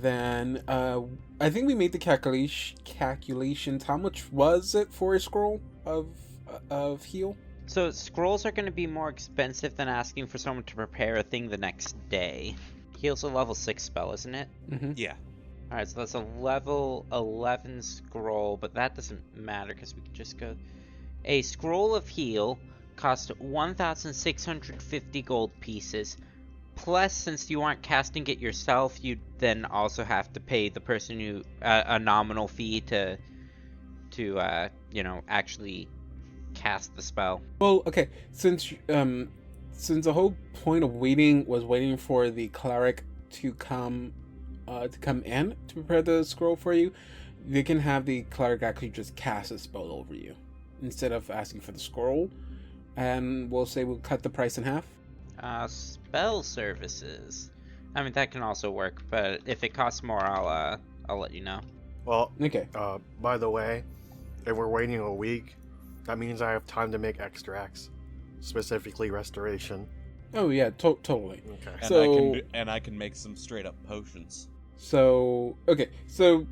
Then I think we made the calculations. How much was it for a scroll of heal? So scrolls are going to be more expensive than asking for someone to prepare a thing the next day. Heal's a level 6 spell, isn't it? Mm-hmm. Yeah. Alright, so that's a level 11 scroll, but that doesn't matter because we can just go... A scroll of heal costs 1,650 gold pieces. Plus, since you aren't casting it yourself, you then also have to pay the person who a nominal fee to actually cast the spell. Well, okay, since the whole point of waiting for the cleric to come in to prepare the scroll for you, they can have the cleric actually just cast a spell over you instead of asking for the scroll, and we'll cut the price in half. Spell services. I mean, that can also work, but if it costs more, I'll let you know. Well, okay. By the way, if we're waiting a week, that means I have time to make extracts, specifically restoration. Oh yeah, totally. Okay. And I can make some straight up potions. So okay, so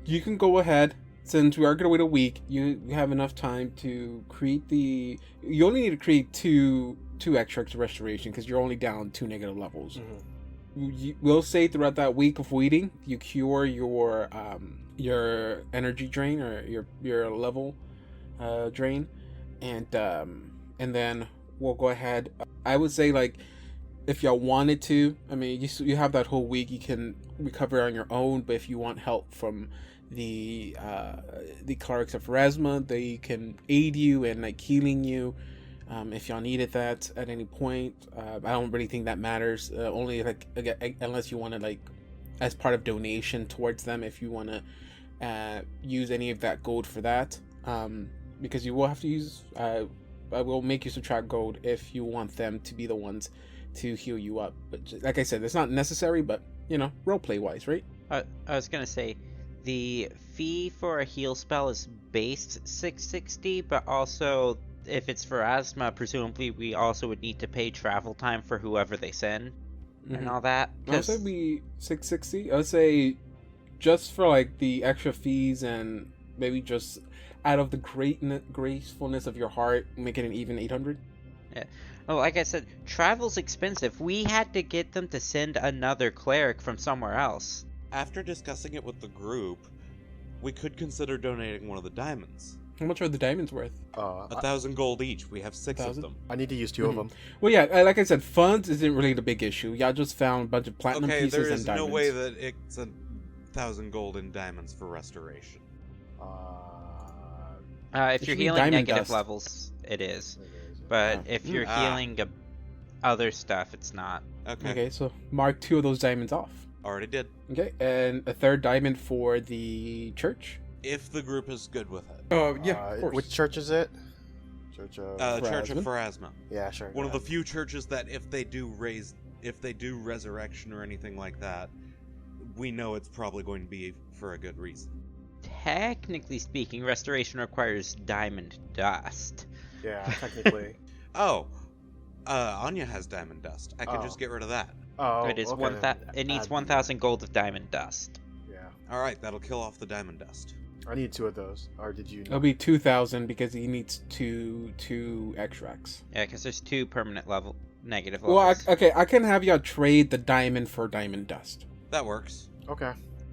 you can go ahead. Since we are gonna wait a week, you have enough time to create the. You only need to create two extracts of restoration because you're only down 2 negative levels. Mm-hmm. We'll say throughout that week of waiting, you cure your energy drain or your level drain, and then we'll go ahead. I would say, like, if y'all wanted to, I mean, you have that whole week, you can recover on your own. But if you want help from the clerics of Pharasma, they can aid you and like healing you. If y'all needed that at any point, I don't really think that matters. Only like unless you want to, like, as part of donation towards them, if you want to use any of that gold for that, because you will have to use. I will make you subtract gold if you want them to be the ones to heal you up. But like I said, it's not necessary. But roleplay wise, right? I was gonna say, the fee for a heal spell is based 660, but also if it's for asthma, presumably we also would need to pay travel time for whoever they send and all that. I would say be 660. I would say just for like the extra fees and maybe just out of the gracefulness of your heart, make it an even 800. Yeah. Well, like I said, travel's expensive. We had to get them to send another cleric from somewhere else. After discussing it with the group, we could consider donating one of the diamonds. How much are the diamonds worth? 1,000 gold each. We have 6 of them. I need to use 2 of them. Well, yeah, like I said, funds isn't really the big issue. Y'all just found a bunch of platinum pieces there and is diamonds. no way that it's 1,000 gold in diamonds for restoration. If It you're should be healing diamond negative dust. levels, it is. But if you're healing other stuff, it's not. Okay, so mark 2 of those diamonds off. Already did. Okay, and a 3rd diamond for the church. If the group is good with it. Yeah, of course. Which church is it? Church of... Church of Pharasma. Yeah, sure. One of the few churches that if they do resurrection or anything like that, we know it's probably going to be for a good reason. Technically speaking, restoration requires diamond dust. Yeah, technically. Anya has diamond dust. I can just get rid of that. It is it needs 1,000 gold of diamond dust. Yeah. All right, that'll kill off the diamond dust. I need 2 of those. Or did you? It'll be 2,000 because he needs two extracts. Yeah, because there's 2 permanent negative Well, levels. I can have y'all trade the diamond for diamond dust. That works. Okay.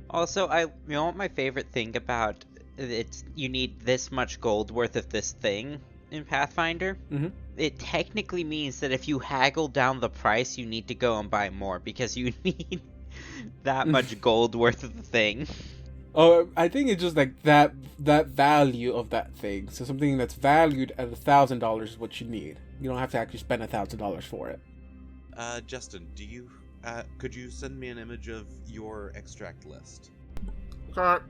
Also, you know what my favorite thing about you need this much gold worth of this thing in Pathfinder? Mm-hmm. It technically means that if you haggle down the price, you need to go and buy more because you need that much gold worth of the thing. Oh, I think it's just like that value of that thing. So something that's valued at $1,000 is what you need. You don't have to actually spend $1,000 for it. Justin, could you send me an image of your extract list Okay.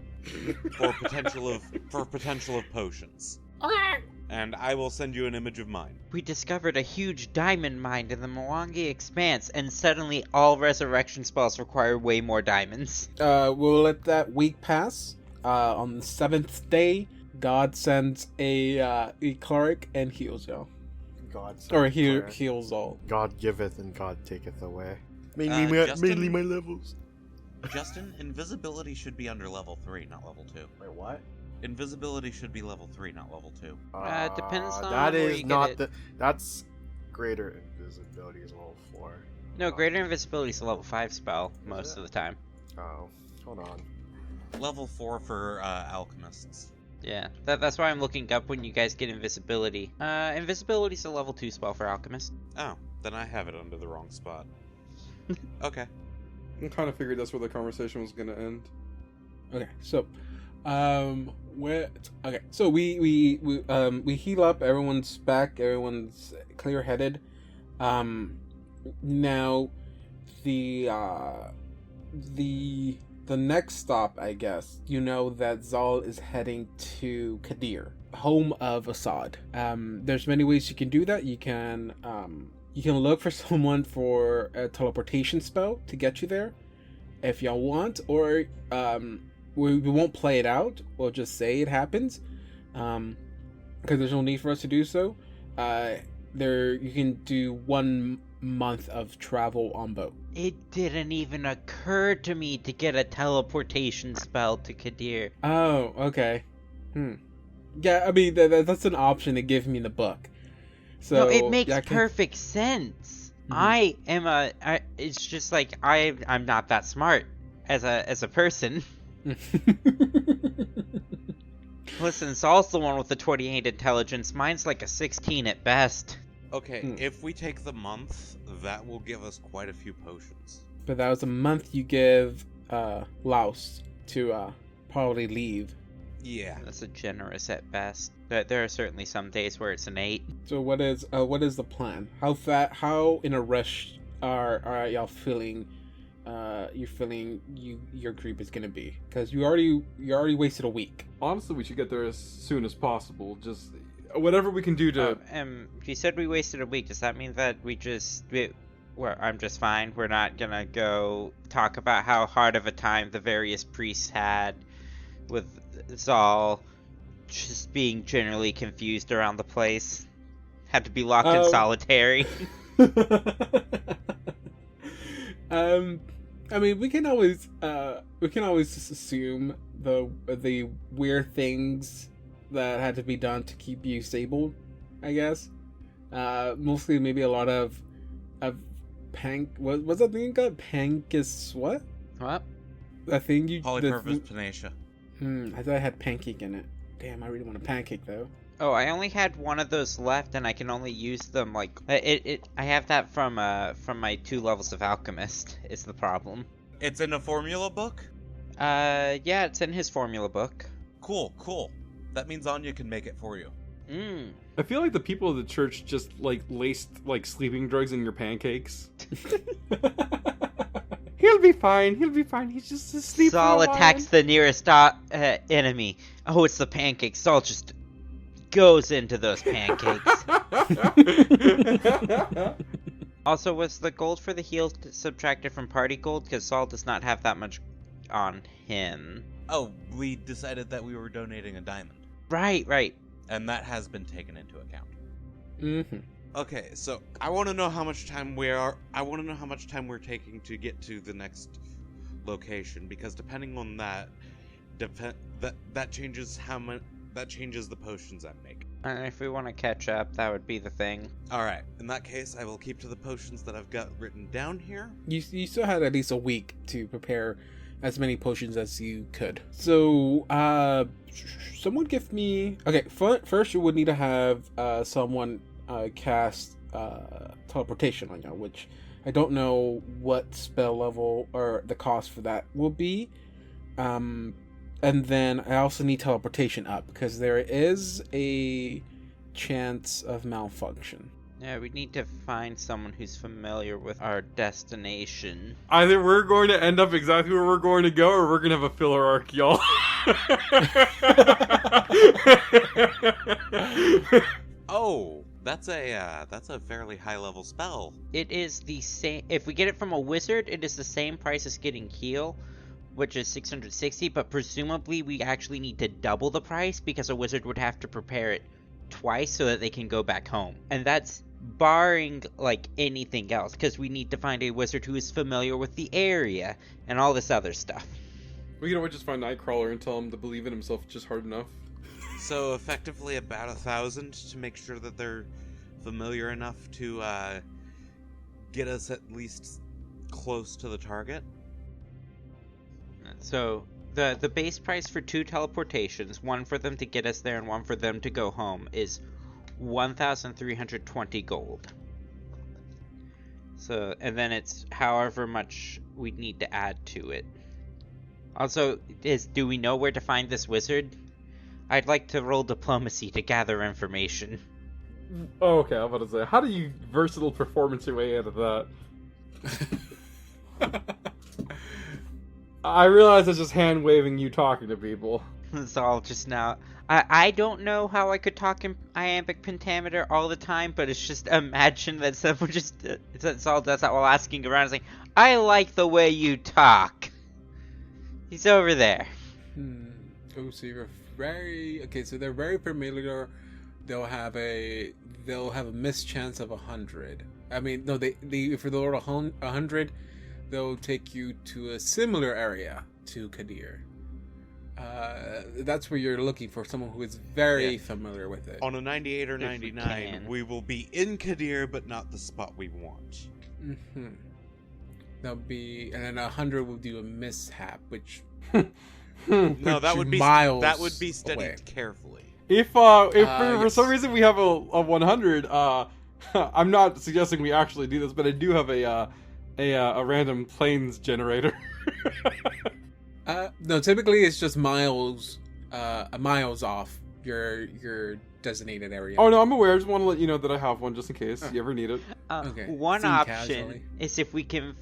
for potential of potions? Okay. And I will send you an image of mine. We discovered a huge diamond mine in the Mwangi Expanse, and suddenly all resurrection spells require way more diamonds. We'll let that week pass. On the 7th day, God sends a cleric and heals y'all. Heals all. God giveth and God taketh away. Justin? Mainly my levels. Justin, invisibility should be under level 3, not level 2. Wait, what? Invisibility should be level 3, not level 2. Depends on that where is you not get it. the. That's greater invisibility is level 4. No, greater invisibility is a level 5 spell most of the time. Oh, hold on. Level 4 for alchemists. Yeah, that's why I'm looking up when you guys get invisibility. Invisibility is a level 2 spell for alchemists. Oh, then I have it under the wrong spot. Okay. I kind of figured that's where the conversation was gonna end. Okay, so, so we heal up. Everyone's back. Everyone's clear-headed. Now, the next stop, I guess, you know that Zal is heading to Katheer, home of Assad. There's many ways you can do that. You can look for someone for a teleportation spell to get you there, if y'all want, or we won't play it out. We'll just say it happens, because there's no need for us to do so. You can do 1 month of travel on boat. It didn't even occur to me to get a teleportation spell to Katheer. Oh, okay. Yeah, I mean that's an option they give me in the book. So No, it makes yeah, perfect sense. It's just like I'm not that smart as a person. Listen, Saul's the one with the 28 intelligence. Mine's like a 16 at best. Okay, if we take the month, that will give us quite a few potions. But that was a month you give Lowls to probably leave. Yeah. That's a generous at best. But there are certainly some days where it's an 8. So what is the plan? How in a rush are y'all feeling? You're feeling your group is gonna be, because you already wasted a week. Honestly, we should get there as soon as possible. Just whatever we can do to. You said we wasted a week. Does that mean that I'm just fine? We're not gonna go talk about how hard of a time the various priests had with Zal just being generally confused around the place. Had to be locked in solitary. I mean, we can always just assume the weird things that had to be done to keep you stable, I guess. Mostly maybe a lot of what's that thing called? Pancus what? What? That thing you Polypurpose panacea. I thought I had pancake in it. Damn, I really want a pancake though. Oh, I only had one of those left, and I can only use them like I have that from my 2 levels of alchemist. Is the problem? It's in a formula book? Yeah, it's in his formula book. Cool. That means Anya can make it for you. I feel like the people of the church just laced sleeping drugs in your pancakes. He'll be fine. He's just asleep. Saul attacks the nearest enemy. Oh, it's the pancakes. Saul just goes into those pancakes. Also, was the gold for the heal subtracted from party gold? Because Saul does not have that much on him. Oh, we decided that we were donating a diamond. Right. And that has been taken into account. Mm-hmm. Okay, so I want to know how much time we're taking to get to the next location, because depending on that, that changes the potions I make. And if we want to catch up, that would be the thing. Alright, in that case, I will keep to the potions that I've got written down here. You still had at least a week to prepare as many potions as you could. So, someone give me... Okay, first you would need to have someone cast teleportation on you, which I don't know what spell level or the cost for that will be. And then I also need teleportation up, because there is a chance of malfunction. Yeah, we need to find someone who's familiar with our destination. Either we're going to end up exactly where we're going to go, or we're going to have a filler arc, y'all. Oh, that's a fairly high level spell. It is the same. If we get it from a wizard, it is the same price as getting heal, which is 660. But presumably, we actually need to double the price, because a wizard would have to prepare it twice so that they can go back home. And that's barring, like, anything else, because we need to find a wizard who is familiar with the area and all this other stuff. We can always just find Nightcrawler and tell him to believe in himself just hard enough. So effectively about 1,000 to make sure that they're familiar enough to get us at least close to the target. So the base price for 2 teleportations, one for them to get us there and one for them to go home, is 1,320 gold. So, and then it's however much we need to add to it. Also, do we know where to find this wizard? I'd like to roll diplomacy to gather information. Oh, okay, I'm about to say, how do you versatile performance your way out of that? I realize it's just hand waving you talking to people. It's all just now. I don't know how I could talk in iambic pentameter all the time, but it's just imagine that someone just it's all does that while asking around and saying, I like the way you talk. He's over there. Oh, so you're so they're very familiar. They'll have a mischance of 100. I mean, no, they if they roll 100, they'll take you to a similar area to Katheer. That's where you're looking for someone who is very familiar with it. On a 98 or 99, we will be in Katheer, but not the spot we want. Mm-hmm. That'll be, and then 100 will do a mishap, which no, that would be miles. That would be studied away. Carefully. If for some reason we have a 100, I'm not suggesting we actually do this, but I do have a random planes generator. No, typically it's just miles off your designated area. Oh no, I'm aware. I just want to let you know that I have one just in case you ever need it. Okay. One Seen option casually. is if we can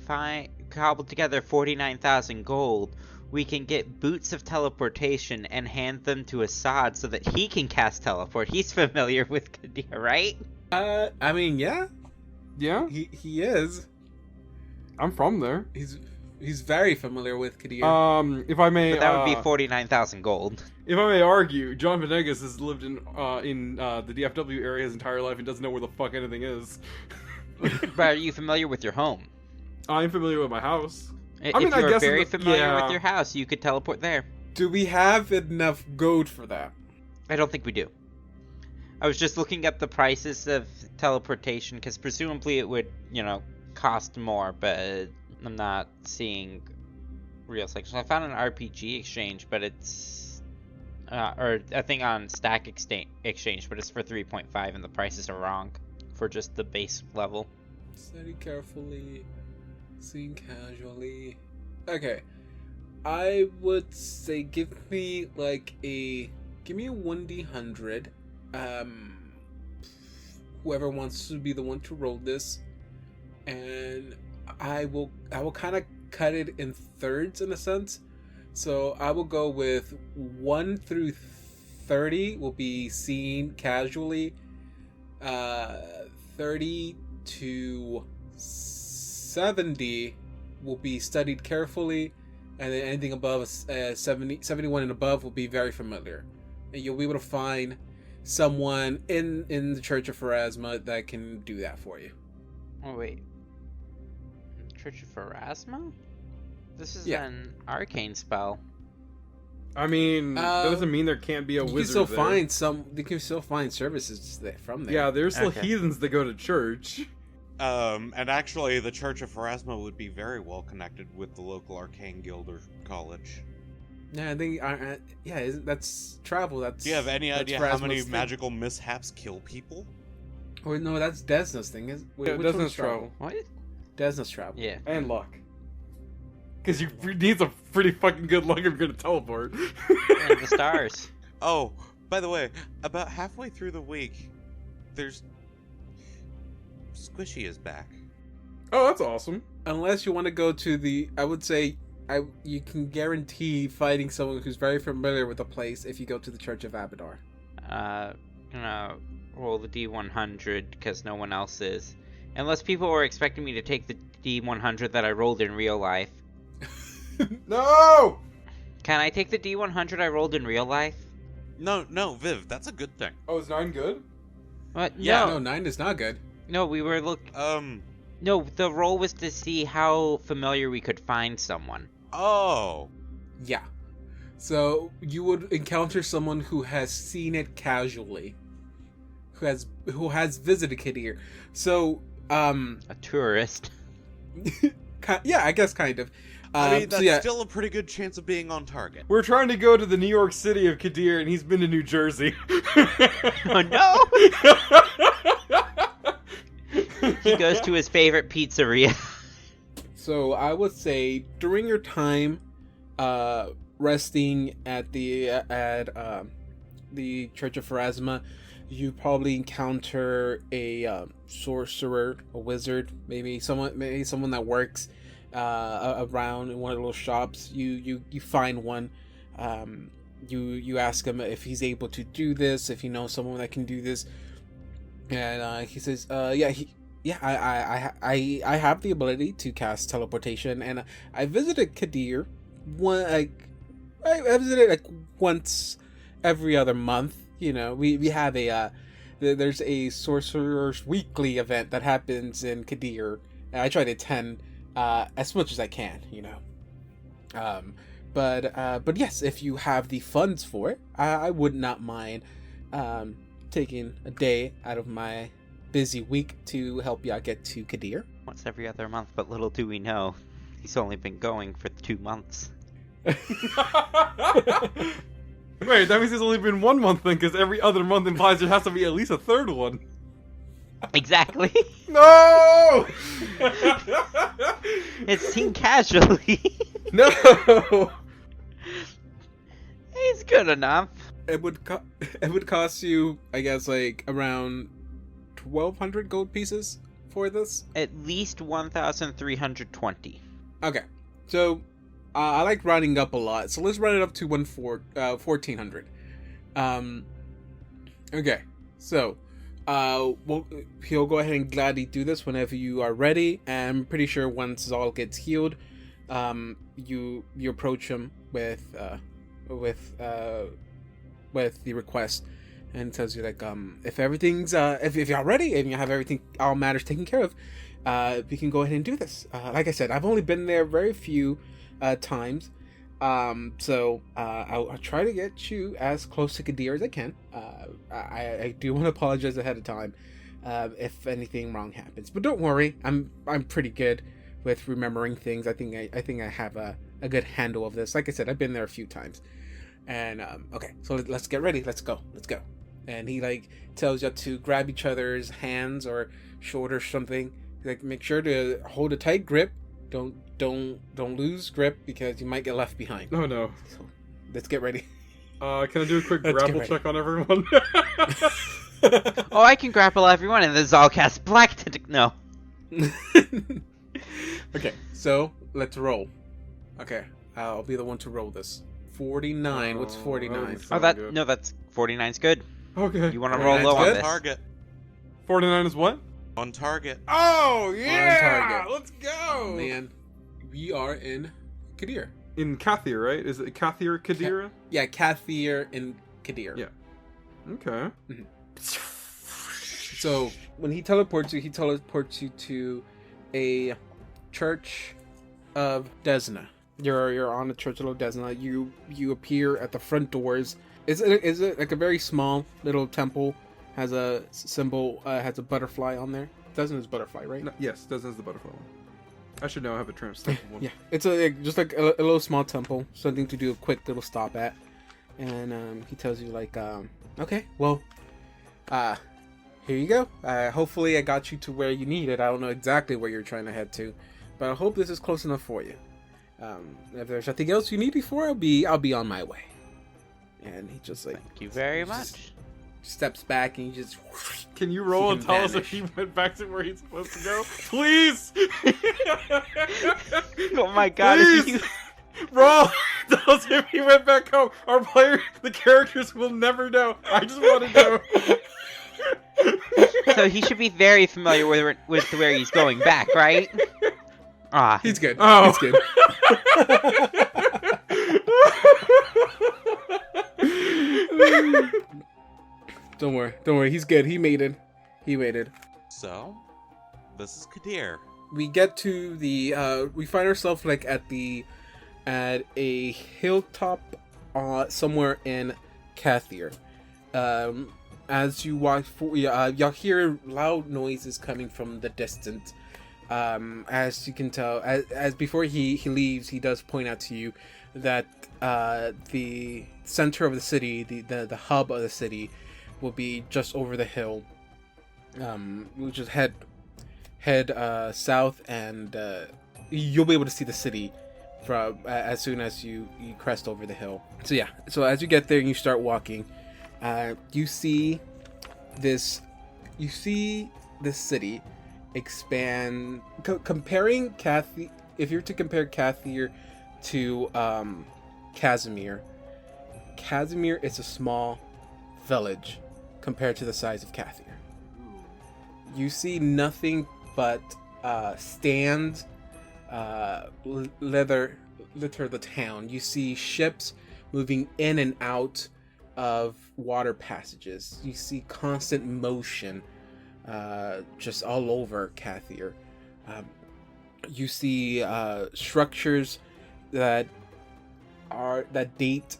cobble together 49,000 gold, we can get boots of teleportation and hand them to Assad so that he can cast teleport. He's familiar with Katheer, right? I mean, yeah, Yeah, he is. I'm from there. He's very familiar with Katheer. If I may, But that would be 49,000 gold. if I may argue, John Venegas has lived in the DFW area his entire life and doesn't know where the fuck anything is. But are you familiar with your home? I'm familiar with my house. If I you're guess very familiar with yeah. your house, you could teleport there. Do we have enough gold for that? I don't think we do. I was just looking at the prices of teleportation, because presumably it would, cost more, but I'm not seeing real sections. I found an RPG exchange, but it's... or I think on Stack Exchange, but it's for 3.5, and the prices are wrong for just the base level. Study carefully, seen casually. Okay, I would say give me a 1d100. Whoever wants to be the one to roll this, and I will kind of cut it in thirds in a sense. So I will go with 1 through 30 will be seen casually. 30 to 70 will be studied carefully, and then anything above 71 and above will be very familiar. And you'll be able to find someone in the Church of Pharasma that can do that for you. Oh, wait. Church of Pharasma? This is Yeah. an arcane spell. I mean, that doesn't mean there can't be a You wizard can still there. you can still find services from there. Yeah, there's still Okay. heathens that go to church. And actually, the Church of Pharasma would be very well connected with the local arcane guild or college. Yeah, I think that's travel. That's. Do you have any that's idea how Pharasma's many thing. magical mishaps kill people? Or no, that's Desna's thing. Which Yeah, one's Desna's travel. What? Desna's travel. Yeah. And luck. Because you need some pretty fucking good luck if you're gonna teleport. And the stars. Oh, by the way, about halfway through the week, there's... Squishy is back. Oh, that's awesome. Unless you want to go to the, I would say, you can guarantee fighting someone who's very familiar with the place if you go to the Church of Abadar. Gonna roll the D100 because no one else is. Unless people were expecting me to take the D100 that I rolled in real life. No! Can I take the D100 I rolled in real life? No, Viv, that's a good thing. Oh, is 9 good? What? Yeah. No, 9 is not good. No, we were No, the role was to see how familiar we could find someone. Oh. Yeah. So you would encounter someone who has seen it casually, who has visited Katheer. So A tourist. yeah, I guess kind of. I mean, that's so yeah, still a pretty good chance of being on target. We're trying to go to the New York City of Katheer, and he's been to New Jersey. Oh no! He goes to his favorite pizzeria. So I would say during your time resting at the Church of Pharasma, you probably encounter a sorcerer, a wizard, maybe someone that works around in one of the little shops. You find one. You ask him if he's able to do this, if you know someone that can do this, and he says, I have the ability to cast teleportation, and I visited Katheer I visited like once every other month. You know, we have there's a Sorcerer's Weekly event that happens in Katheer, and I try to attend as much as I can. You know, but yes, if you have the funds for it, I would not mind taking a day out of my busy week to help y'all get to Katheer. Once every other month, but little do we know, he's only been going for 2 months. Wait, that means it's only been 1 month then, because every other month implies there has to be at least a third one. Exactly. No! It's seen casually. No! He's good enough. It would cost you, I guess, like around 1,200 gold pieces for this. At least 1,320. Okay, so I like rounding up a lot, so let's round it up to 1,400. Okay, so he'll go ahead and gladly do this whenever you are ready. And I'm pretty sure once Zal gets healed, you approach him with the request, and tells you like if everything's if y'all ready and you have everything, all matters taken care of, we can go ahead and do this. Like I said, I've only been there very few times, so I'll try to get you as close to Katheer as I can. I do want to apologize ahead of time if anything wrong happens, but don't worry, I'm pretty good with remembering things. I think I have a good handle of this. Like I said, I've been there a few times. And okay, so let's get ready. Let's go. And he like tells you to grab each other's hands or shoulders, something. Like make sure to hold a tight grip. Don't lose grip because you might get left behind. Oh no. So let's get ready. Can I do a quick grapple check on everyone? Oh, I can grapple everyone, and the Zal casts Black Tentacle. No. Okay, so let's roll. Okay, I'll be the one to roll this. 49. What's 49? Oh, that's 49's good. Okay. You want to roll low on good? this? Target. 49 is what? On target. Oh, yeah! target. Let's go! Oh, man, we are in Katheer. In Katheer, right? Is it Katheer, Katheer? Yeah, Katheer and Katheer. Yeah. Okay. So when he teleports you to a Church of Desna. You're on the Church of Desna. You appear at the front doors. Is it like a very small little temple? Has a symbol. Has a butterfly on there. Desna is butterfly, right? No, yes, Desna is the butterfly one. I should know. I have a translation one. Yeah, it's just like a little small temple. Something to do a quick little stop at. And he tells you like, okay, well, here you go. Hopefully I got you to where you need it. I don't know exactly where you're trying to head to, but I hope this is close enough for you. If there's nothing else you need before, I'll be on my way. And he just like, Thank you very much. steps back and he just. Can you roll He and can tell us vanish. if he went back to where he's supposed to go? Please! Oh my god. Please! Roll! Tell us if he went back home. The characters will never know. I just want to know. So he should be very familiar with where he's going back, right? Ah, He's good. Oh. He's good. Don't worry. He's good. He made it. So, this is Katheer. We get to the. We find ourselves like at a hilltop, somewhere in Katheer. As you walk, y'all hear loud noises coming from the distance. As you can tell, as before he leaves, he does point out to you that the center of the city, the hub of the city, will be just over the hill. We'll just head south, and you'll be able to see the city from as soon as you crest over the hill. So yeah, so as you get there and you start walking, you see this city expand. Comparing Katheer, if you're to compare Katheer to Casimir is a small village compared to the size of Katheer. You see nothing but stands litter the town. You see ships moving in and out of water passages. You see constant motion just all over Katheer. You see structures that date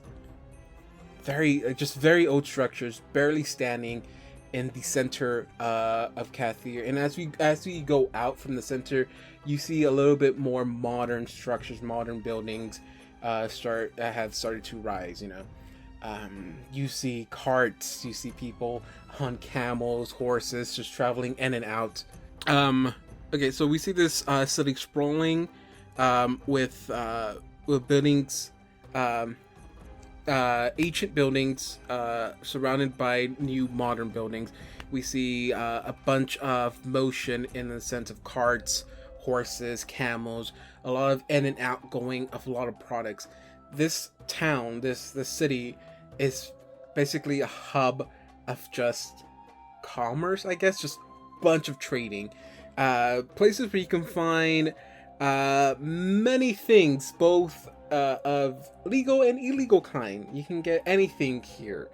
very old structures, barely standing in the center of Katheer. And as we go out from the center, you see a little bit more modern structures, modern buildings have started to rise. You see carts, you see people on camels, horses, just traveling in and out. Okay, so we see this city sprawling with buildings, ancient buildings surrounded by new modern buildings. We see a bunch of motion in the sense of carts, horses, camels, a lot of in and out going of a lot of products. This town, this city, is basically a hub of just commerce, I guess, just a bunch of trading. Places where you can find many things, both of legal and illegal kind. You can get anything here.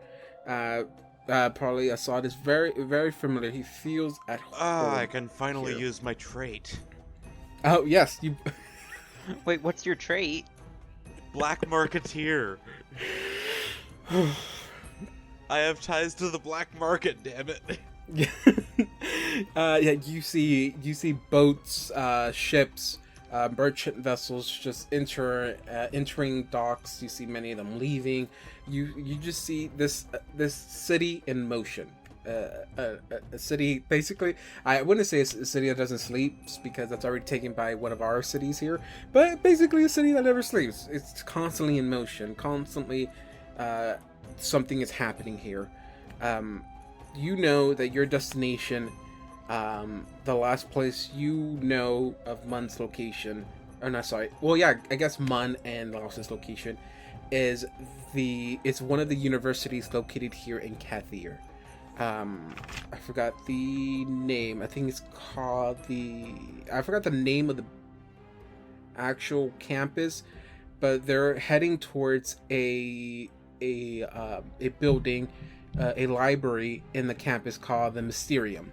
Probably Assad is very, very familiar. He feels at home. I can finally here. use my trait. Oh, yes. You. Wait, what's your trait? Black Marketeer. I have ties to the black market, damn it. Yeah, you see boats, ships, merchant vessels just entering docks. You see many of them leaving. You just see this city in motion. A city, basically. I wouldn't say it's a city that doesn't sleep, because that's already taken by one of our cities here. But basically, a city that never sleeps. It's constantly in motion. Constantly, something is happening here. You know that your destination, the last place you know of Mun's location, or not, sorry. Well, yeah, I guess Mun and Lowls' location is it's one of the universities located here in Katheer. I forgot the name. I think it's called I forgot the name of the actual campus, but they're heading towards a building, a library in the campus called the Mysterium.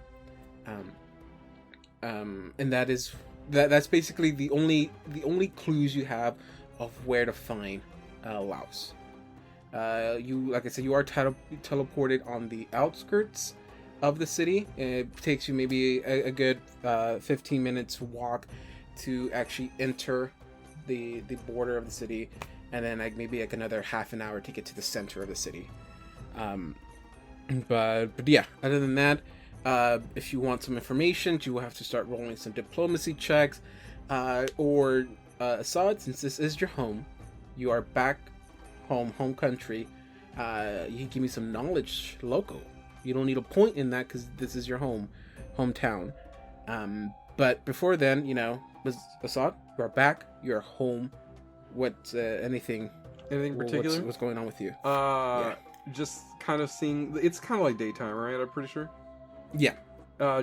And that's basically the only clues you have of where to find Lowls. Like I said, you are teleported on the outskirts of the city. It takes you maybe a good 15 minutes walk to actually enter the border of the city, and then maybe another half an hour to get to the center of the city. But yeah, other than that, if you want some information, you will have to start rolling some diplomacy checks, or Assad, since this is your home, you are back home country, you can give me some knowledge local. You don't need a point in that because this is your hometown. But before then, Assad, you're back, you're home. What anything particular? What's going on with you? Just kind of seeing. It's kind of like daytime, right? I'm pretty sure. Yeah.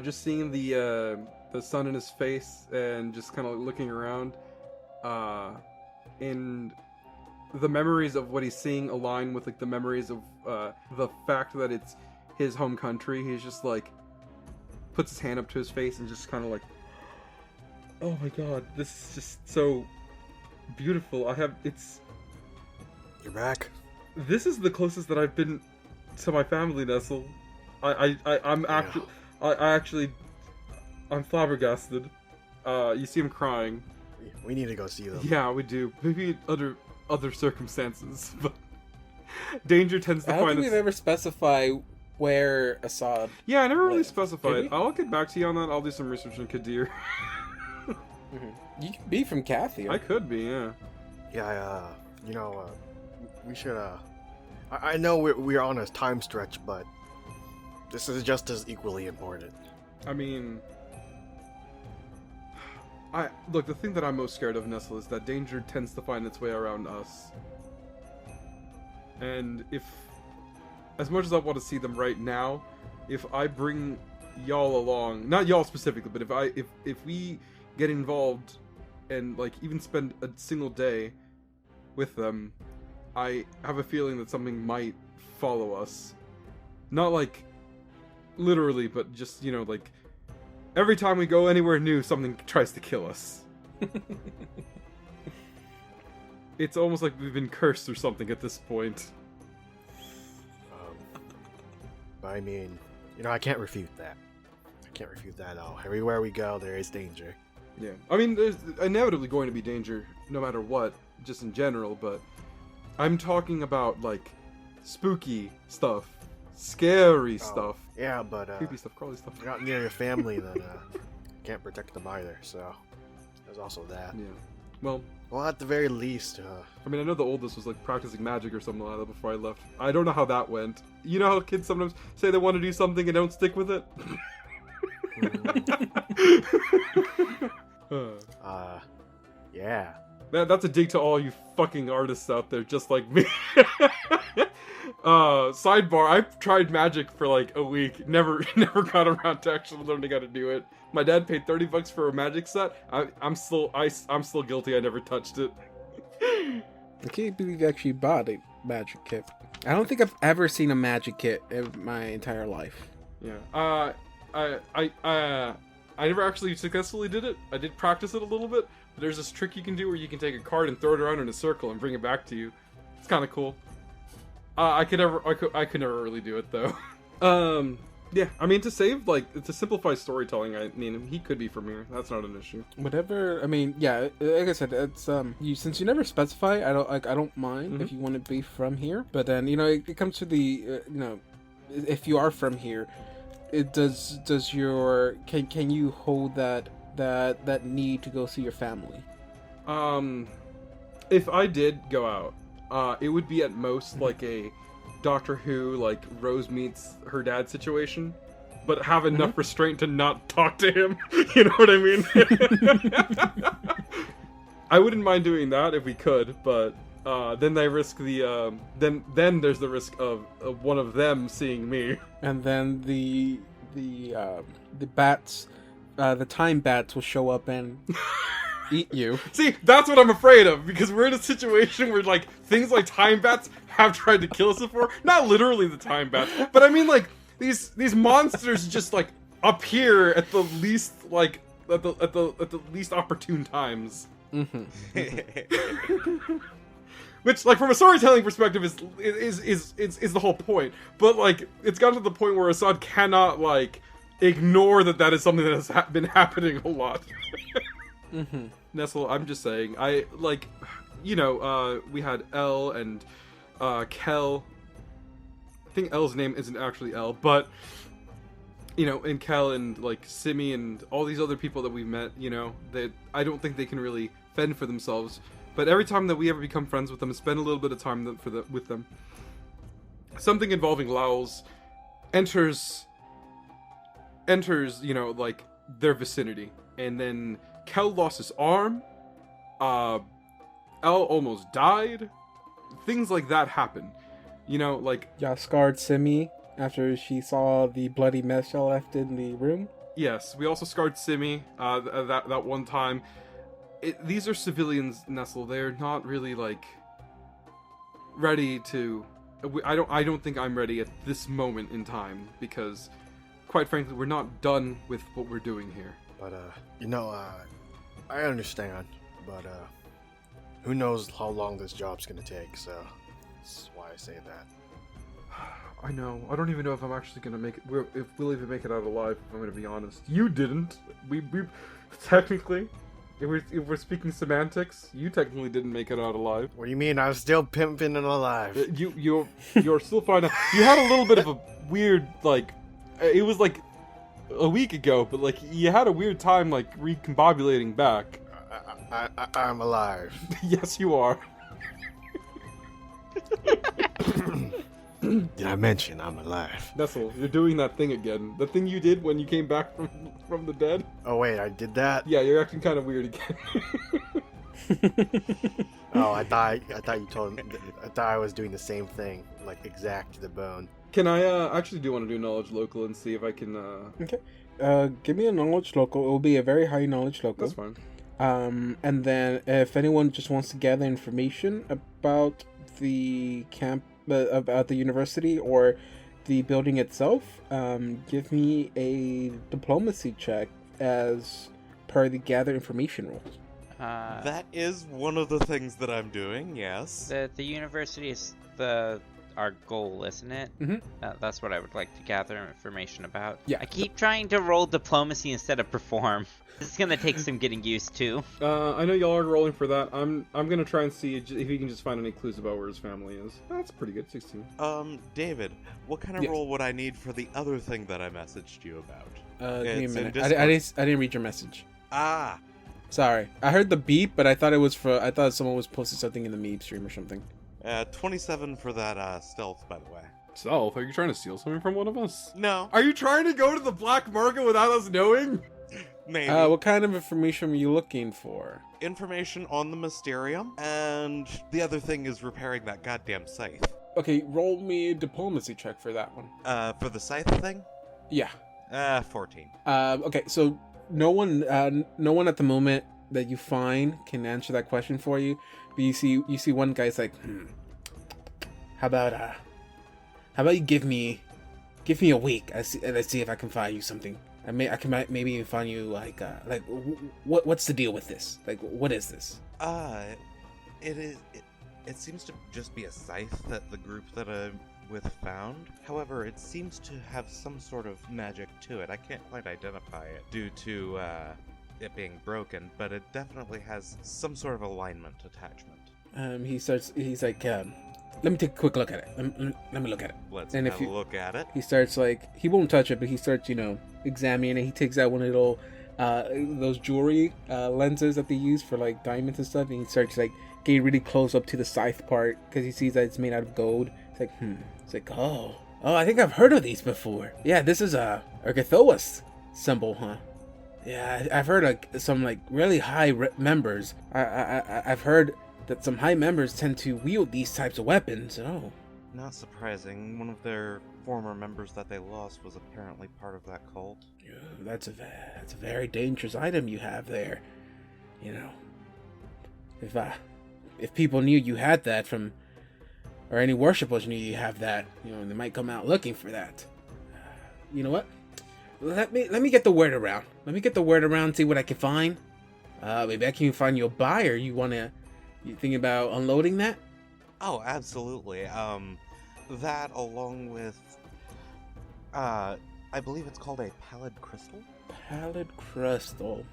Just seeing the sun in his face and just kind of looking around, and the memories of what he's seeing align with like the memories of the fact that it's his home country. He's just like puts his hand up to his face and just kind of like, oh my god, this is just so beautiful. You're back. This is the closest that I've been to my family, Nestle. I'm flabbergasted. You see him crying. We need to go see them. Yeah, we do. Maybe other circumstances, but danger tends to I don't find think we ever specify where Assad. Yeah, I never really live. specified. Did we? I'll get back to you on that. I'll do some research on Katheer. You can be from Katheer. I could be, yeah. Yeah, we should, I know we're on a time stretch, but this is just as equally important. I mean, look, the thing that I'm most scared of, Nestle, is that danger tends to find its way around us. And if, as much as I want to see them right now, if I bring y'all along, not y'all specifically, but if we get involved and like even spend a single day with them, I have a feeling that something might follow us. Not like literally, but just, like every time we go anywhere new, something tries to kill us. It's almost like we've been cursed or something at this point. But I mean, I can't refute that. At all. Everywhere we go, there is danger. Yeah. I mean, there's inevitably going to be danger, no matter what, just in general, but I'm talking about, like, spooky stuff, scary stuff. Yeah, but, creepy stuff, crawly stuff. you're not near your family, then, can't protect them either, so there's also that. Yeah. Well, at the very least, I mean, I know the oldest was, like, practicing magic or something like that before I left. I don't know how that went. You know how kids sometimes say they want to do something and don't stick with it? Yeah. That's a dig to all you fucking artists out there, just like me. Sidebar, I've tried magic for like a week. Never got around to actually learning how to do it. My dad paid $30 for a magic set. I'm still guilty. I never touched it. I can't believe you actually bought a magic kit. I don't think I've ever seen a magic kit in my entire life. Yeah. I never actually successfully did it. I did practice it a little bit. There's this trick you can do where you can take a card and throw it around in a circle and bring it back to you. It's kind of cool. I could never really do it though. Yeah. I mean, to simplify storytelling. I mean, he could be from here. That's not an issue. Whatever. I mean, yeah. Like I said, it's since you never specify, I don't mind if you want to be from here. But then it comes to the if you are from here, can you hold that need to go see your family? If I did go out, it would be at most like a Doctor Who, like Rose meets her dad situation, but have enough restraint to not talk to him. You know what I mean? I wouldn't mind doing that if we could, but then they risk the then there's the risk of one of them seeing me, and then the bats, the time bats will show up and eat you. See, that's what I'm afraid of, because we're in a situation where like things like time bats have tried to kill us before. Not literally the time bats, but I mean like these monsters just like appear at the least like at the least opportune times. Which, like, from a storytelling perspective, is the whole point. But like, it's gotten to the point where Assad cannot like ignore that is something that has been happening a lot. Nestle, I'm just saying, I like, we had Elle and Kel. I think Elle's name isn't actually Elle, but and Kel and like Simi and all these other people that we've met, that I don't think they can really fend for themselves. But every time that we ever become friends with them and spend a little bit of time with them, something involving Lowls enters, like their vicinity, and then Kel lost his arm. Elle almost died. Things like that happen. Like y'all scarred Simi after she saw the bloody mess y'all left in the room. Yes, we also scarred Simi. That one time. These are civilians, Nestle. They're not really like ready to. I don't think I'm ready at this moment in time because, quite frankly, we're not done with what we're doing here. But I understand. But who knows how long this job's gonna take? So that's why I say that. I know. I don't even know if I'm actually gonna make it. If we'll even make it out alive. If I'm gonna be honest, you didn't. We technically, if we're speaking semantics, you technically didn't make it out alive. What do you mean? I was still pimping and alive. You're still fine. You had a little bit of a weird it was like a week ago, but like you had a weird time like recombobulating back. I'm alive. Yes, you are. Did I mention I'm alive? Nestle, you're doing that thing again. The thing you did when you came back from the dead. Oh wait, I did that? Yeah, you're acting kind of weird again. Oh, I thought you told me. I thought I was doing the same thing, like exact to the bone. Can I actually do want to do knowledge local and see if I can Okay. Give me a knowledge local. It will be a very high knowledge local. That's fine. And then if anyone just wants to gather information about the camp, about the university or the building itself, give me a diplomacy check as per the gather information rules. That is one of the things that I'm doing, yes. The university is our goal, isn't it? Mm-hmm. That's what I would like to gather information about. Yeah. I keep trying to roll diplomacy instead of perform. This is gonna take some getting used to. I know y'all are rolling for that. I'm gonna try and see if you can just find any clues about where his family is. That's pretty good. 16. David, what kind of Yes. roll would I need for the other thing that I messaged you about? Give me a It's in minute. Discord. I didn't read your message. Ah, Sorry. I heard the beep, but I thought I thought someone was posting something in the meme stream or something. 27 for that stealth, by the way. Self, are you trying to steal something from one of us? No, Are you trying to go to the black market without us knowing? maybe. What kind of information were you looking for? Information on the Mysterium, and the other thing is repairing that goddamn scythe. Okay, roll me a diplomacy check for that one. For the scythe thing? Yeah. 14. Okay, so no one at the moment that you find can answer that question for you. But you see one guy's like, how about you give me a week? Let's see if I can find you something. I can maybe even find you what's the deal with this? Like, what is this? It seems to just be a scythe that the group that I'm with found. However, it seems to have some sort of magic to it. I can't quite identify it due to it being broken, but it definitely has some sort of alignment attachment. He's like, let me take a quick look at it. Let me look at it. Let's And have a look at it. He starts he won't touch it, but he starts, examining it. He takes out one of the little, those jewelry lenses that they use for like diamonds and stuff, and he starts getting really close up to the scythe part because he sees that it's made out of gold. It's like, It's like, oh, I think I've heard of these before. Yeah, this is a Ergothoas symbol, huh? Yeah, I've heard some really high members. I've heard that some high members tend to wield these types of weapons. Oh, Not surprising. One of their former members that they lost was apparently part of that cult. yeah, that's a very dangerous item you have there. If people knew you had that or any worshippers knew you have that, they might come out looking for that. You know what? Let me get the word around. Let me get the word around and see what I can find. Maybe I can find you a buyer. You thinking about unloading that? Oh, absolutely. That along with, I believe it's called a pallid crystal. Pallid crystal.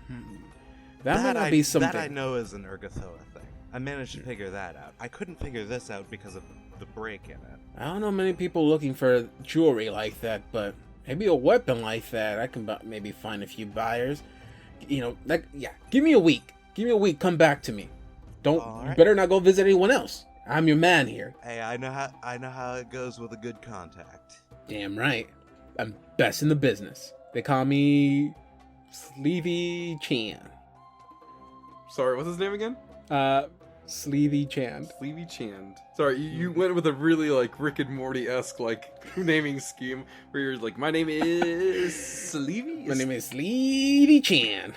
That might not be something. That I know is an Ergothoa thing. I managed to figure that out. I couldn't figure this out because of the break in it. I don't know many people looking for jewelry like that, but maybe a weapon like that, I can maybe find a few buyers. Give me a week. Come back to me. You better not go visit anyone else. I'm your man here. Hey, I know how it goes with a good contact. Damn right. I'm best in the business. They call me Sleevy Chan. Sorry, what's his name again? Sleevy Chan. Sleevy Chand. Sorry, you went with a really Rick and Morty-esque naming scheme where you're like, my name is Sleevy? My name is Sleevy Chan.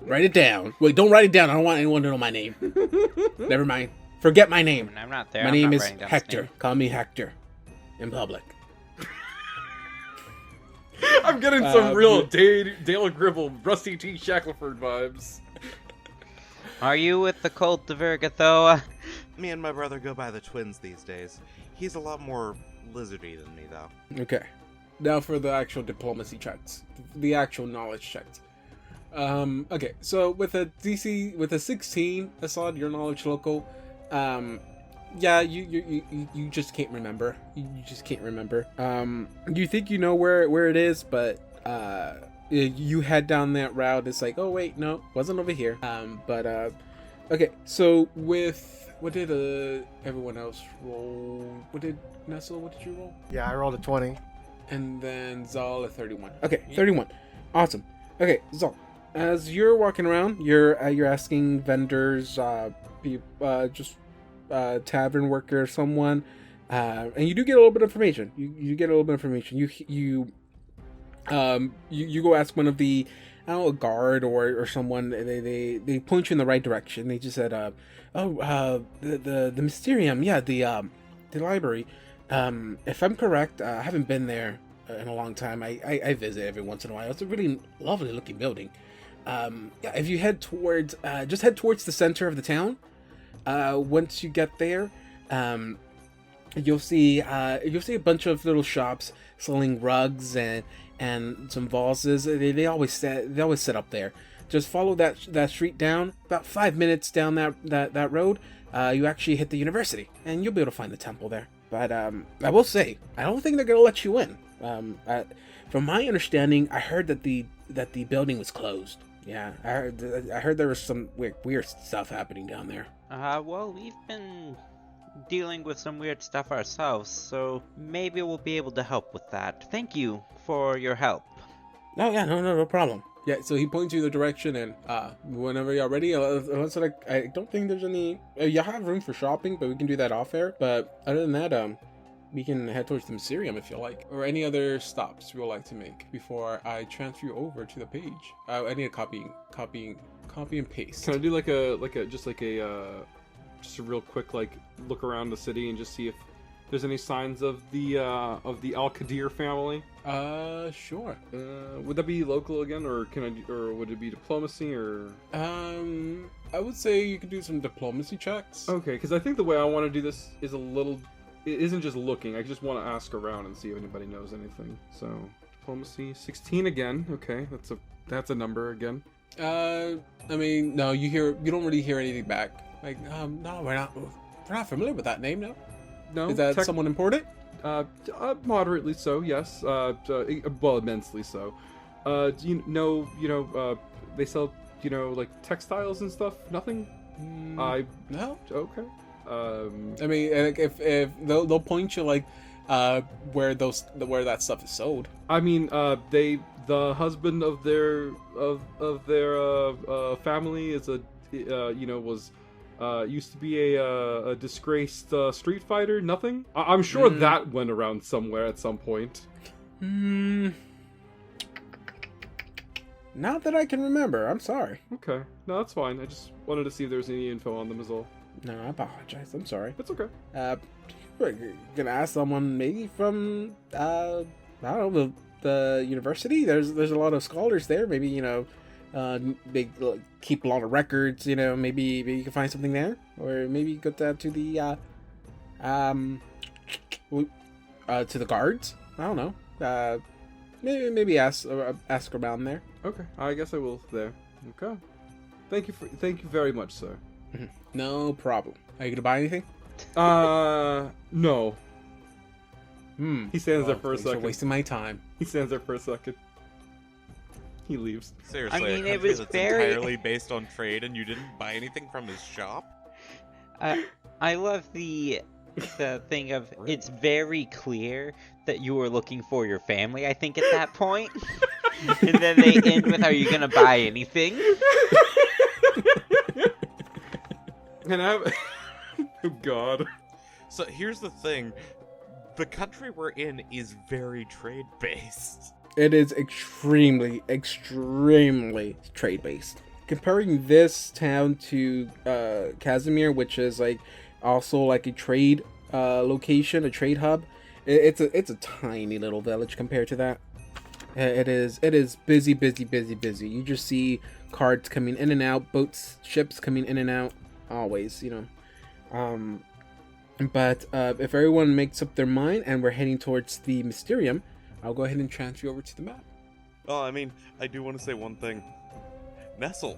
Write it down. Wait, don't write it down. I don't want anyone to know my name. Never mind. Forget my name. I'm not there. My I'm name not is writing down his Hector. name. Call me Hector. In public. I'm getting some real Dale Gribble, Rusty T. Shackleford vibes. Are you with the cult of Ergothoa? Me and my brother go by the twins these days. He's a lot more lizardy than me, though. Okay. Now for the actual diplomacy checks. The actual knowledge checks. Okay, so with a 16, Assad, your knowledge local, yeah, you just can't remember. You just can't remember. You think you know where it is, but you head down that route. It's like, oh wait, no, wasn't over here. Okay. So what did everyone else roll? What did Nestle? What did you roll? Yeah, I rolled a 20. And then Zal a 31. Okay, 31. Awesome. Okay, Zal. As you're walking around, you're asking vendors, tavern worker, someone, and you do get a little bit of information. You get a little bit of information. You go ask one of the, I don't know, a guard or someone. They point you in the right direction. They just said, the Mysterium, yeah, the library. If I'm correct, I haven't been there in a long time. I visit every once in a while. It's a really lovely looking building. Yeah, if you head towards, just head towards the center of the town. Once you get there, you'll see a bunch of little shops selling rugs and some vases. They always sit up there. Just follow that street down. About 5 minutes down that road, you actually hit the university, and you'll be able to find the temple there. But I will say, I don't think they're gonna let you in. From my understanding, I heard that the building was closed. Yeah, I heard there was some weird stuff happening down there. Well, we've been dealing with some weird stuff ourselves, so maybe we'll be able to help with that. Thank you for your help. Oh yeah, no problem. Yeah, so he points you the direction, and whenever you're ready, I don't think there's any. You have room for shopping, but we can do that off air. But other than that, we can head towards the Mysterium if you like, or any other stops you would like to make before I transfer you over to the page. I need a copy and paste. Can I do just a real quick look around the city and just see if there's any signs of the Al-Katheer family? Sure. Would that be local again, or would it be diplomacy, or? I would say you could do some diplomacy checks. Okay, because I think the way I want to do this is it isn't just looking. I just want to ask around and see if anybody knows anything. So diplomacy 16 again. Okay, that's a number again. I mean, no, you don't really hear anything back. Like, no, we're not familiar with that name. No. Is that someone important? Moderately so, yes. Well, immensely so. They sell, textiles and stuff? Nothing? No. Okay. I mean, if they'll point you where that stuff is sold. I mean, the husband of their family is used to be a disgraced street fighter. Nothing. I'm sure that went around somewhere at some point. Not that I can remember. I'm sorry. Okay, no, that's fine. I just wanted to see if there was any info on them as well. No, I apologize. I'm sorry. It's okay. We're gonna ask someone maybe from I don't know, the university. There's a lot of scholars there. Maybe they keep a lot of records. Maybe you can find something there, or maybe go down to the to the guards. I don't know. Maybe ask around there. Okay, I guess I will there. Okay. Thank you very much, sir. No problem. Are you gonna buy anything? No. He stands there for a second. You're wasting my time. He stands there for a second. He leaves. Seriously, I mean, a it country was that's very entirely based on trade, and you didn't buy anything from his shop? I love the thing of it's very clear that you were looking for your family, I think, at that point. And then they end with, are you gonna buy anything? And I'm... Oh, God. So here's the thing. The country we're in is very trade-based. It is extremely trade-based. Comparing this town to Casimir, which is also like a trade location, a trade hub. It's a tiny little village compared to that. It is busy. You just see carts coming in and out, boats, ships coming in and out, always, But if everyone makes up their mind and we're heading towards the Mysterium, I'll go ahead and transfer you over to the map. Oh, I mean, I do want to say one thing. Nestle,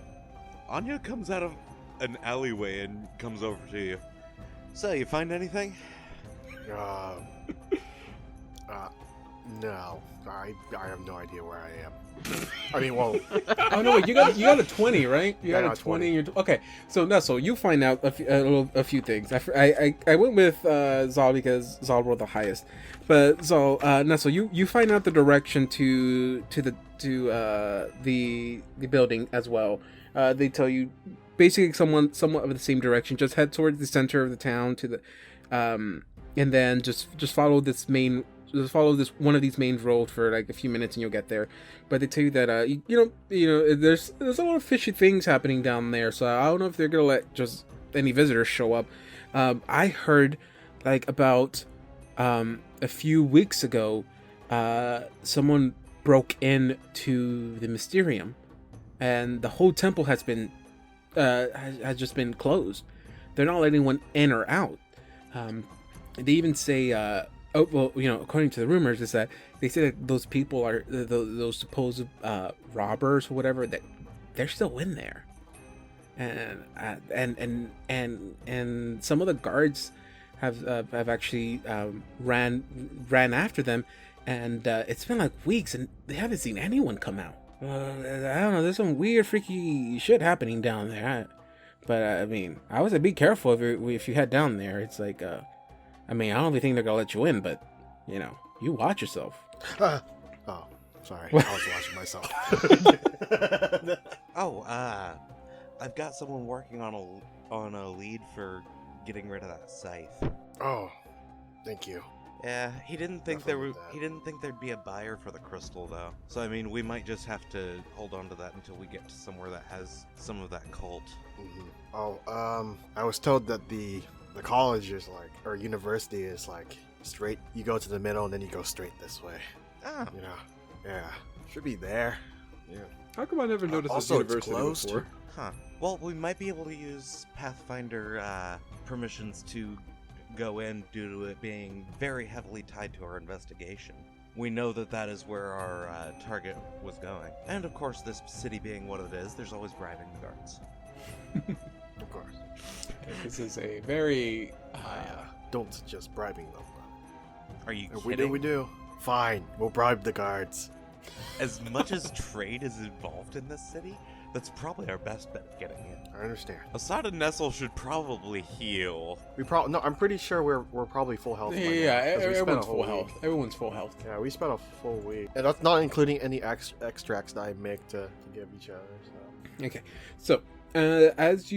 Anya comes out of an alleyway and comes over to you. So, you find anything? No. I have no idea where I am. I mean, well... Oh, no, wait, you got a 20, right? You Yeah, got a 20. Okay, so Nestle, you find out a few things. I went with Zal because Zal rolled the highest. But, Zal, Nestle, you find out the direction to the building as well. They tell you basically somewhat of the same direction. Just head towards the center of the town to the... and then just follow this one of these main roads for like a few minutes and you'll get there. But they tell you that there's a lot of fishy things happening down there, so I don't know if they're gonna let just any visitors show up. I heard like about a few weeks ago someone broke into the Mysterium and the whole temple has just been closed. They're not letting anyone in or out. They even say according to the rumors, is that they say that those people are those supposed robbers or whatever, that they're still in there, and some of the guards have actually ran after them, and it's been like weeks and they haven't seen anyone come out. I don't know. There's some weird, freaky shit happening down there. But I mean, I would say be careful if you head down there. It's like I mean, I don't really think they're gonna let you in, but you watch yourself. Oh, sorry. I was watching myself. I've got someone working on a lead for getting rid of that scythe. Oh, thank you. Yeah, he didn't think there'd be a buyer for the crystal though. So I mean, we might just have to hold on to that until we get to somewhere that has some of that cult. Mm-hmm. Oh, I was told that the college is like, or university is like straight. You go to the middle and then you go straight this way. Ah. Yeah, should be there. Yeah. How come I never noticed this also, it's university closed. before? Huh. Well, we might be able to use Pathfinder permissions to go in due to it being very heavily tied to our investigation. We know that is where our target was going. And of course, this city being what it is, there's always bribing the guards. Of course. This is a very Don't suggest bribing them. Are you If kidding? we do. Fine, we'll bribe the guards. As much as trade is involved in this city, that's probably our best bet of getting in. I understand. Assad and Nestle should probably heal. No, I'm pretty sure we're probably full health. by now, yeah. 'cause we spent Everyone's a whole full week. health. Everyone's full health. Yeah, we spent a full week, and that's not including any extracts that I make to give each other. So. Okay, so as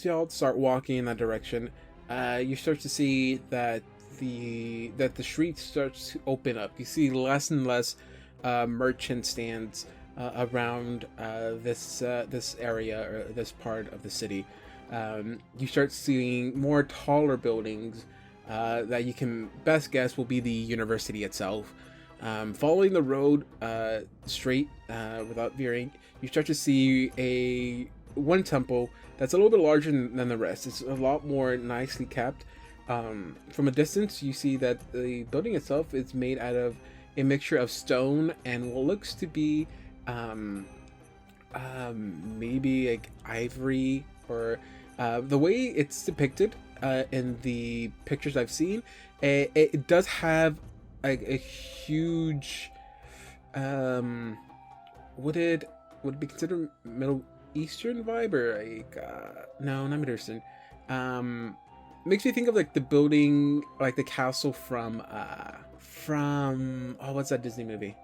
y'all start walking in that direction, you start to see that the street starts to open up. You see less and less merchant stands around this area or this part of the city. You start seeing more taller buildings that you can best guess will be the university itself. Following the road straight without veering, you start to see one temple that's a little bit larger than the rest. It's a lot more nicely kept. From a distance, you see that the building itself is made out of a mixture of stone and what looks to be maybe like ivory, or the way it's depicted in the pictures I've seen, it does have like a huge would it be considered Middle Eastern vibe, or like no, not Middle Eastern. Makes me think of like the building, like the castle from what's that Disney movie?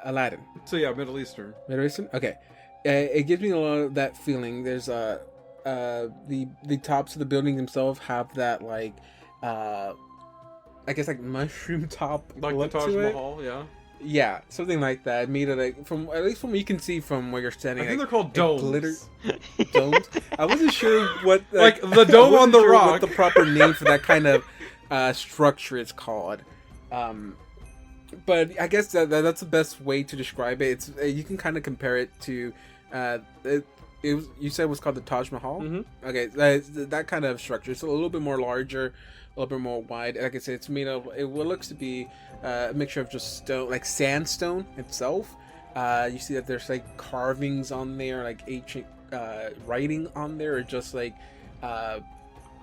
Aladdin. So yeah, Middle Eastern. Middle Eastern? Okay. It gives me a lot of that feeling. There's the tops of the building themselves have that like I guess like mushroom top Like look the Taj to it. Mahal, yeah. Yeah, something like that. Made of like from at least from what you can see from where you're standing. I think like, they're called domes. Domes. I wasn't sure what like the dome on the rock. What the proper name for that kind of structure is called. But I guess that's the best way to describe it. It's you can kind of compare it to you said it was called the Taj Mahal. Mm-hmm. Okay, that kind of structure. It's a little bit more larger, a little bit more wide. Like I said, it's made of what looks to be a mixture of just stone, like sandstone itself. You see that there's like carvings on there, like ancient writing on there, or just like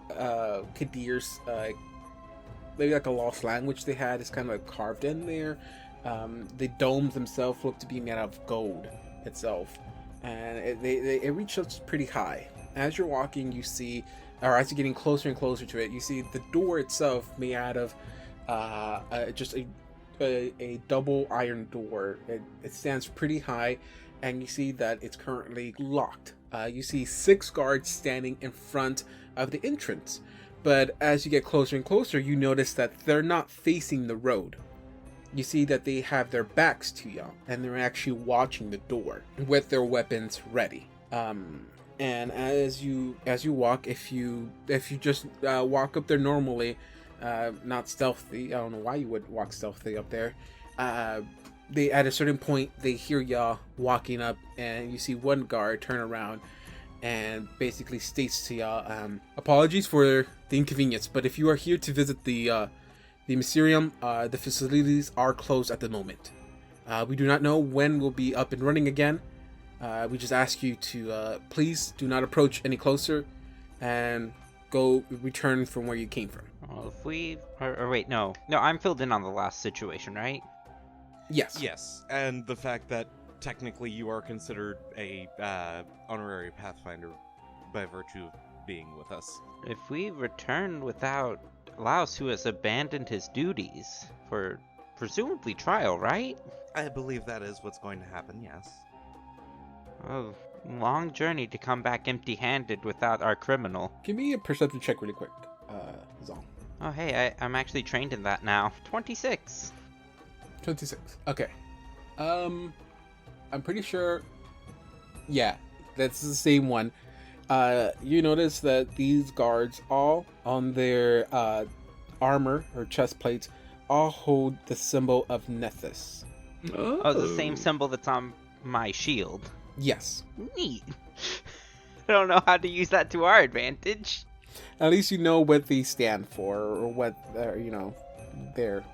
Katheer's maybe like a lost language they had is kind of like carved in there. The domes themselves look to be made out of gold itself, and it reaches pretty high. As you're walking, you see, or as you're getting closer and closer to it, you see the door itself made out of just a double iron door. It stands pretty high, and you see that it's currently locked. You see 6 guards standing in front of the entrance. But as you get closer and closer, you notice that they're not facing the road. You see that they have their backs to you, and they're actually watching the door with their weapons ready. And as you walk, if you just walk up there normally, not stealthy, I don't know why you would walk stealthy up there. They at a certain point they hear y'all walking up, and you see one guard turn around and basically states to y'all, apologies for the inconvenience, but if you are here to visit the Mysterium, the facilities are closed at the moment. We do not know when we'll be up and running again. We just ask you to please do not approach any closer and return from where you came from. Well, if we... Or wait, no, I'm filled in on the last situation, right? Yes. Yes, and the fact that technically you are considered a honorary Pathfinder by virtue of being with us. If we return without Lowls, who has abandoned his duties for presumably trial, right? I believe that is what's going to happen, yes. Oh, long journey to come back empty-handed without our criminal. Give me a perception check really quick, Zal. Oh, hey, I'm actually trained in that now. 26. 26. Okay. I'm pretty sure. Yeah, that's the same one. You notice that these guards, all on their armor or chest plates, all hold the symbol of Nethys. Oh, the same symbol that's on my shield. Yes. Neat. I don't know how to use that to our advantage. At least you know what they stand for, or what their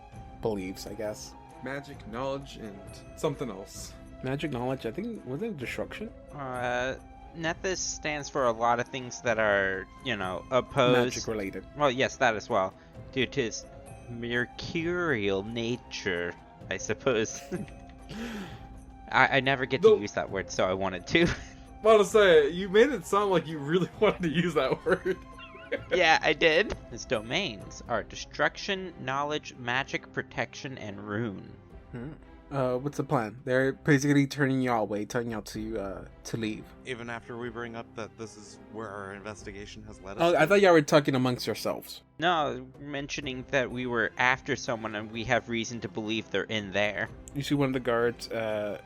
beliefs, I guess. Magic, knowledge, and something else. Magic knowledge, I think, was it destruction? Nethys stands for a lot of things that are, opposed. Magic related. Well, yes, that as well. Due to his mercurial nature, I suppose. I never get to use that word, so I wanted to. I want to say, you made it sound like you really wanted to use that word. Yeah, I did. His domains are destruction, knowledge, magic, protection, and rune. What's the plan? They're basically turning y'all away, telling y'all to leave. Even after we bring up that this is where our investigation has led us. Oh, I thought y'all were talking amongst yourselves. No, mentioning that we were after someone and we have reason to believe they're in there. You see one of the guards, the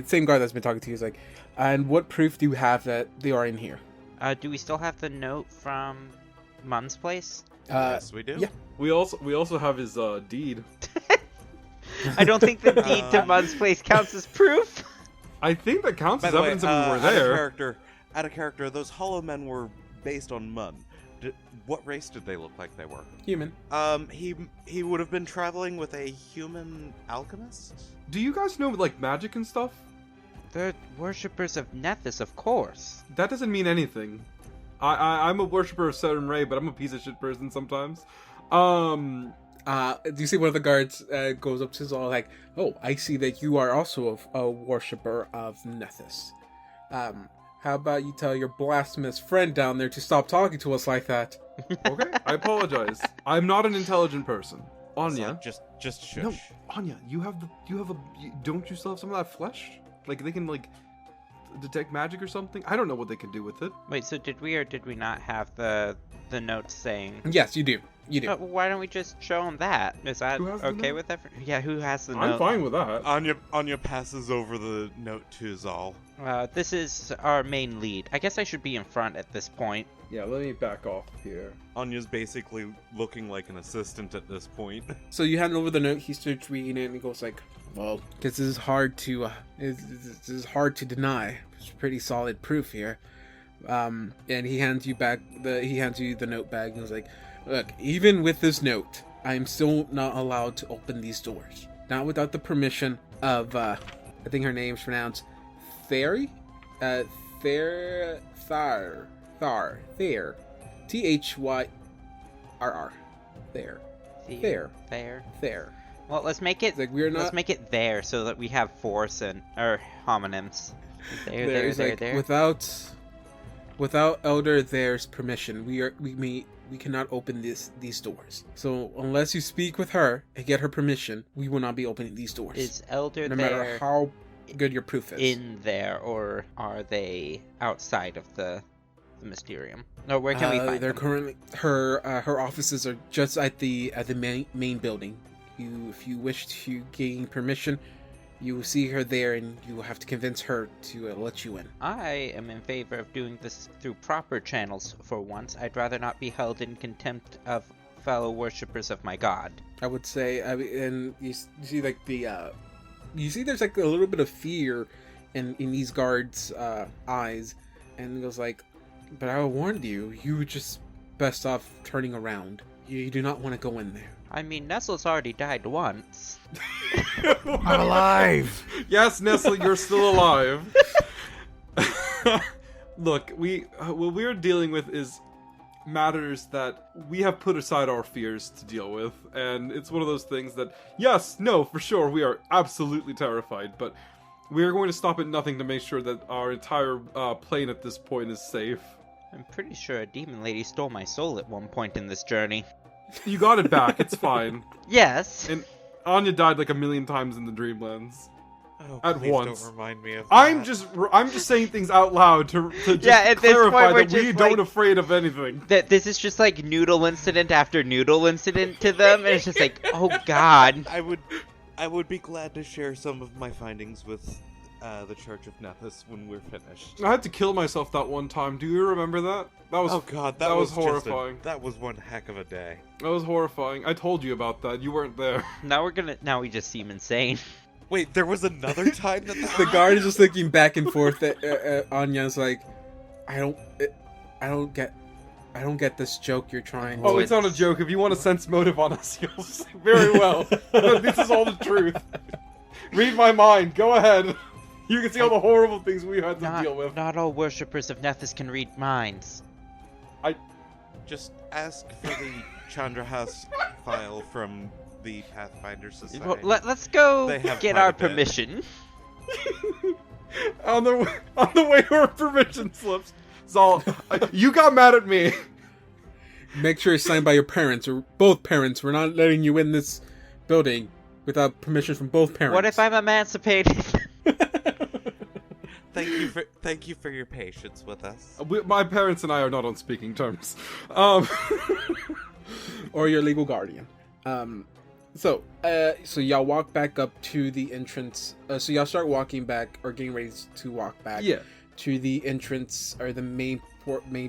same guard that's been talking to you is like, and what proof do you have that they are in here? Do we still have the note from Mun's place? Yes, we do. Yeah. We also have his deed. I don't think the deed to Mun's place counts as proof. I think that counts By as the way, evidence that we were there. Out of character, those hollow men were based on Mun. What race did they look like they were? Human. He would have been traveling with a human alchemist? Do you guys know, like, magic and stuff? They're worshippers of Nethys, of course. That doesn't mean anything. I'm a worshipper of Saturn Ray, but I'm a piece of shit person sometimes. Do you see one of the guards goes up to Zal like, oh, I see that you are also a worshipper of Nethys. How about you tell your blasphemous friend down there to stop talking to us like that? Okay, I apologize. I'm not an intelligent person. Anya, just shush. No, Anya, don't you still have some of that flesh? Like they can detect magic or something? I don't know what they can do with it. Wait, so did we or did we not have the notes saying? Yes, you do. You do. But why don't we just show them that? Is that okay with everyone? Yeah, who has the note? I'm fine with that. Anya passes over the note to Zal. This is our main lead. I guess I should be in front at this point. Yeah, let me back off here. Anya's basically looking like an assistant at this point. So you hand over the note. He starts reading it and he goes like, "Well, this is hard to this is hard to deny. It's pretty solid proof here." And he hands you the note bag and he's like, "Look, even with this note, I am still not allowed to open these doors. Not without the permission of I think her name's pronounced Thayer, Thayer, Thayer, Thyrr, Thayer. Well, let's make it. Like Let's make it there so that we have force and or homonyms. There. Without Elder Thayer's permission, we cannot open these doors. So unless you speak with her and get her permission, we will not be opening these doors. Is Elder no there matter how good your proof is. in there, or are they outside of the Mysterium? No, where can we find they're them? currently her offices are just at the main building. If you wish to gain permission, you will see her there, and you will have to convince her to let you in. I am in favor of doing this through proper channels for once. I'd rather not be held in contempt of fellow worshippers of my god. I would say, and you see like you see there's like a little bit of fear in these guards' eyes, and he goes like, "But I warned you. You were just best off turning around. You do not want to go in there." I mean, Nestle's already died once. I'm alive! Yes, Nestle, you're still alive. Look, what we're dealing with is matters that we have put aside our fears to deal with, and it's one of those things that, yes, no, for sure, we are absolutely terrified, but we are going to stop at nothing to make sure that our entire plane at this point is safe. I'm pretty sure a demon lady stole my soul at one point in this journey. You got it back, it's fine. Yes. And Anya died like a million times in the Dreamlands. Oh, At please once. don't remind me of I'm that. just saying things out loud to just Yeah, at this clarify point, we're that we just, don't like- afraid of anything. That this is just like noodle incident after noodle incident to them, and it's just like, oh god. I would be glad to share some of my findings with the Church of Nethys when we're finished. I had to kill myself that one time. Do you remember that? That was Oh god, that was just horrifying. that was one heck of a day. That was horrifying. I told you about that. You weren't there. Now we just seem insane. Wait, there was another time that The guard is just looking back and forth at Anya's like, I don't get this joke you're trying to. Oh, it's not a joke. If you want to sense motive on us, you'll say very well. This is all the truth. Read my mind. Go ahead. You can see all the horrible things we had to deal with. Not all worshippers of Nethys can read minds. Just ask for the Chandrahas file from the Pathfinder Society. Well, let's go They have get quite our a bit. permission. on the way to our permission slips, Zal, you got mad at me. Make sure it's signed by your parents or both parents. We're not letting you in this building without permission from both parents. What if I'm emancipated? Thank you for your patience with us. My parents and I are not on speaking terms. Or your legal guardian. So y'all walk back up to the entrance. So y'all start walking back, or getting ready to walk back. Yeah. To the entrance or the main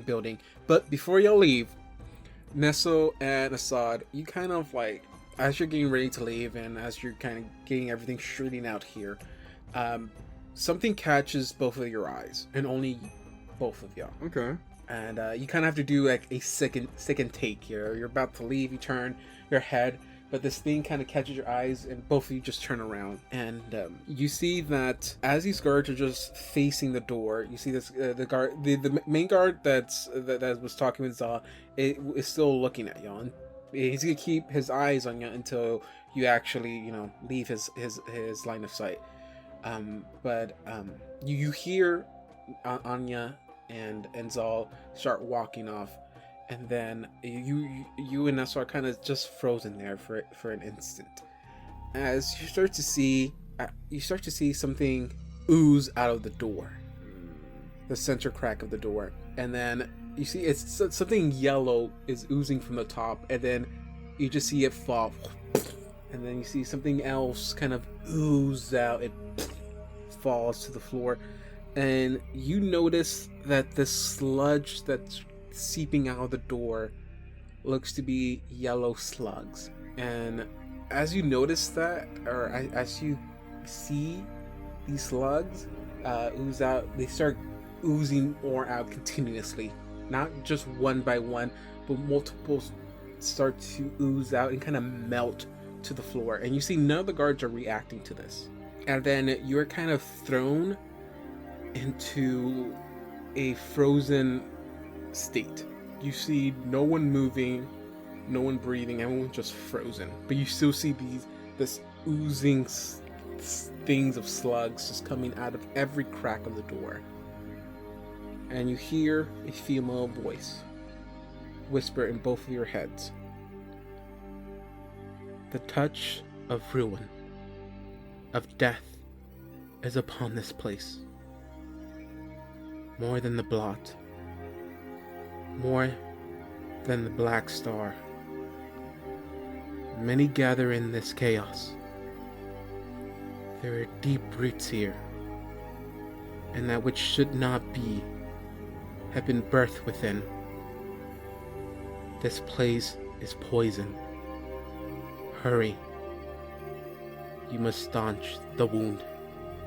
building. But before y'all leave, Nestle and Assad, you kind of like, as you're getting ready to leave and as you're kind of getting everything straightened out here, something catches both of your eyes, and only both of y'all. Okay. And you kind of have to do like a second take here. You're about to leave, you turn your head, but this thing kind of catches your eyes, and both of you just turn around, and you see that as these guards are just facing the door, you see this the main guard that was talking with Zal is still looking at y'all, and he's gonna keep his eyes on you until you actually leave his line of sight. But you hear Anya and Zal start walking off, and then you and Nessa are kind of just frozen there for an instant, as you start to see something ooze out of the door. the center crack of the door, and then you see it's something yellow is oozing from the top, and then you just see it fall, and then you see something else kind of ooze out. It falls to the floor, and you notice that the sludge that's seeping out of the door looks to be yellow slugs. And as you notice that, or as you see these slugs ooze out, they start oozing more out continuously, not just one by one, but multiples start to ooze out and kind of melt to the floor. And you see none of the guards are reacting to this, and then you're kind of thrown into a frozen state. You see no one moving, no one breathing, everyone's just frozen, but you still see this oozing things of slugs just coming out of every crack of the door. And you hear a female voice whisper in both of your heads, "The touch of ruin, of death, is upon this place. More than the blot, more than the black star. Many gather in this chaos. There are deep roots here, and that which should not be have been birthed within. This place is poison. Hurry. You must staunch the wound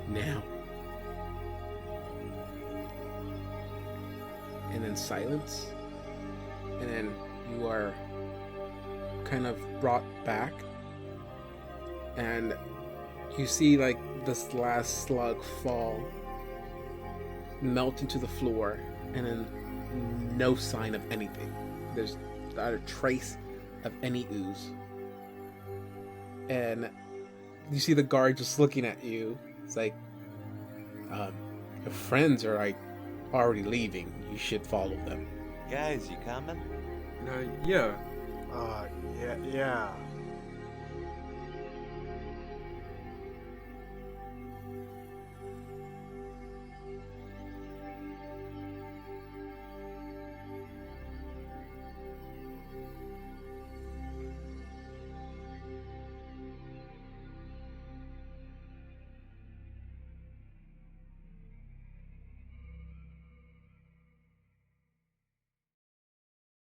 now." And then silence, and then you are kind of brought back, and you see like this last slug fall, melt into the floor, and then no sign of anything. There's not a trace of any ooze. And you see the guard just looking at you. It's like, your friends are like already leaving. You should follow them. Guys, you coming? Yeah. Yeah.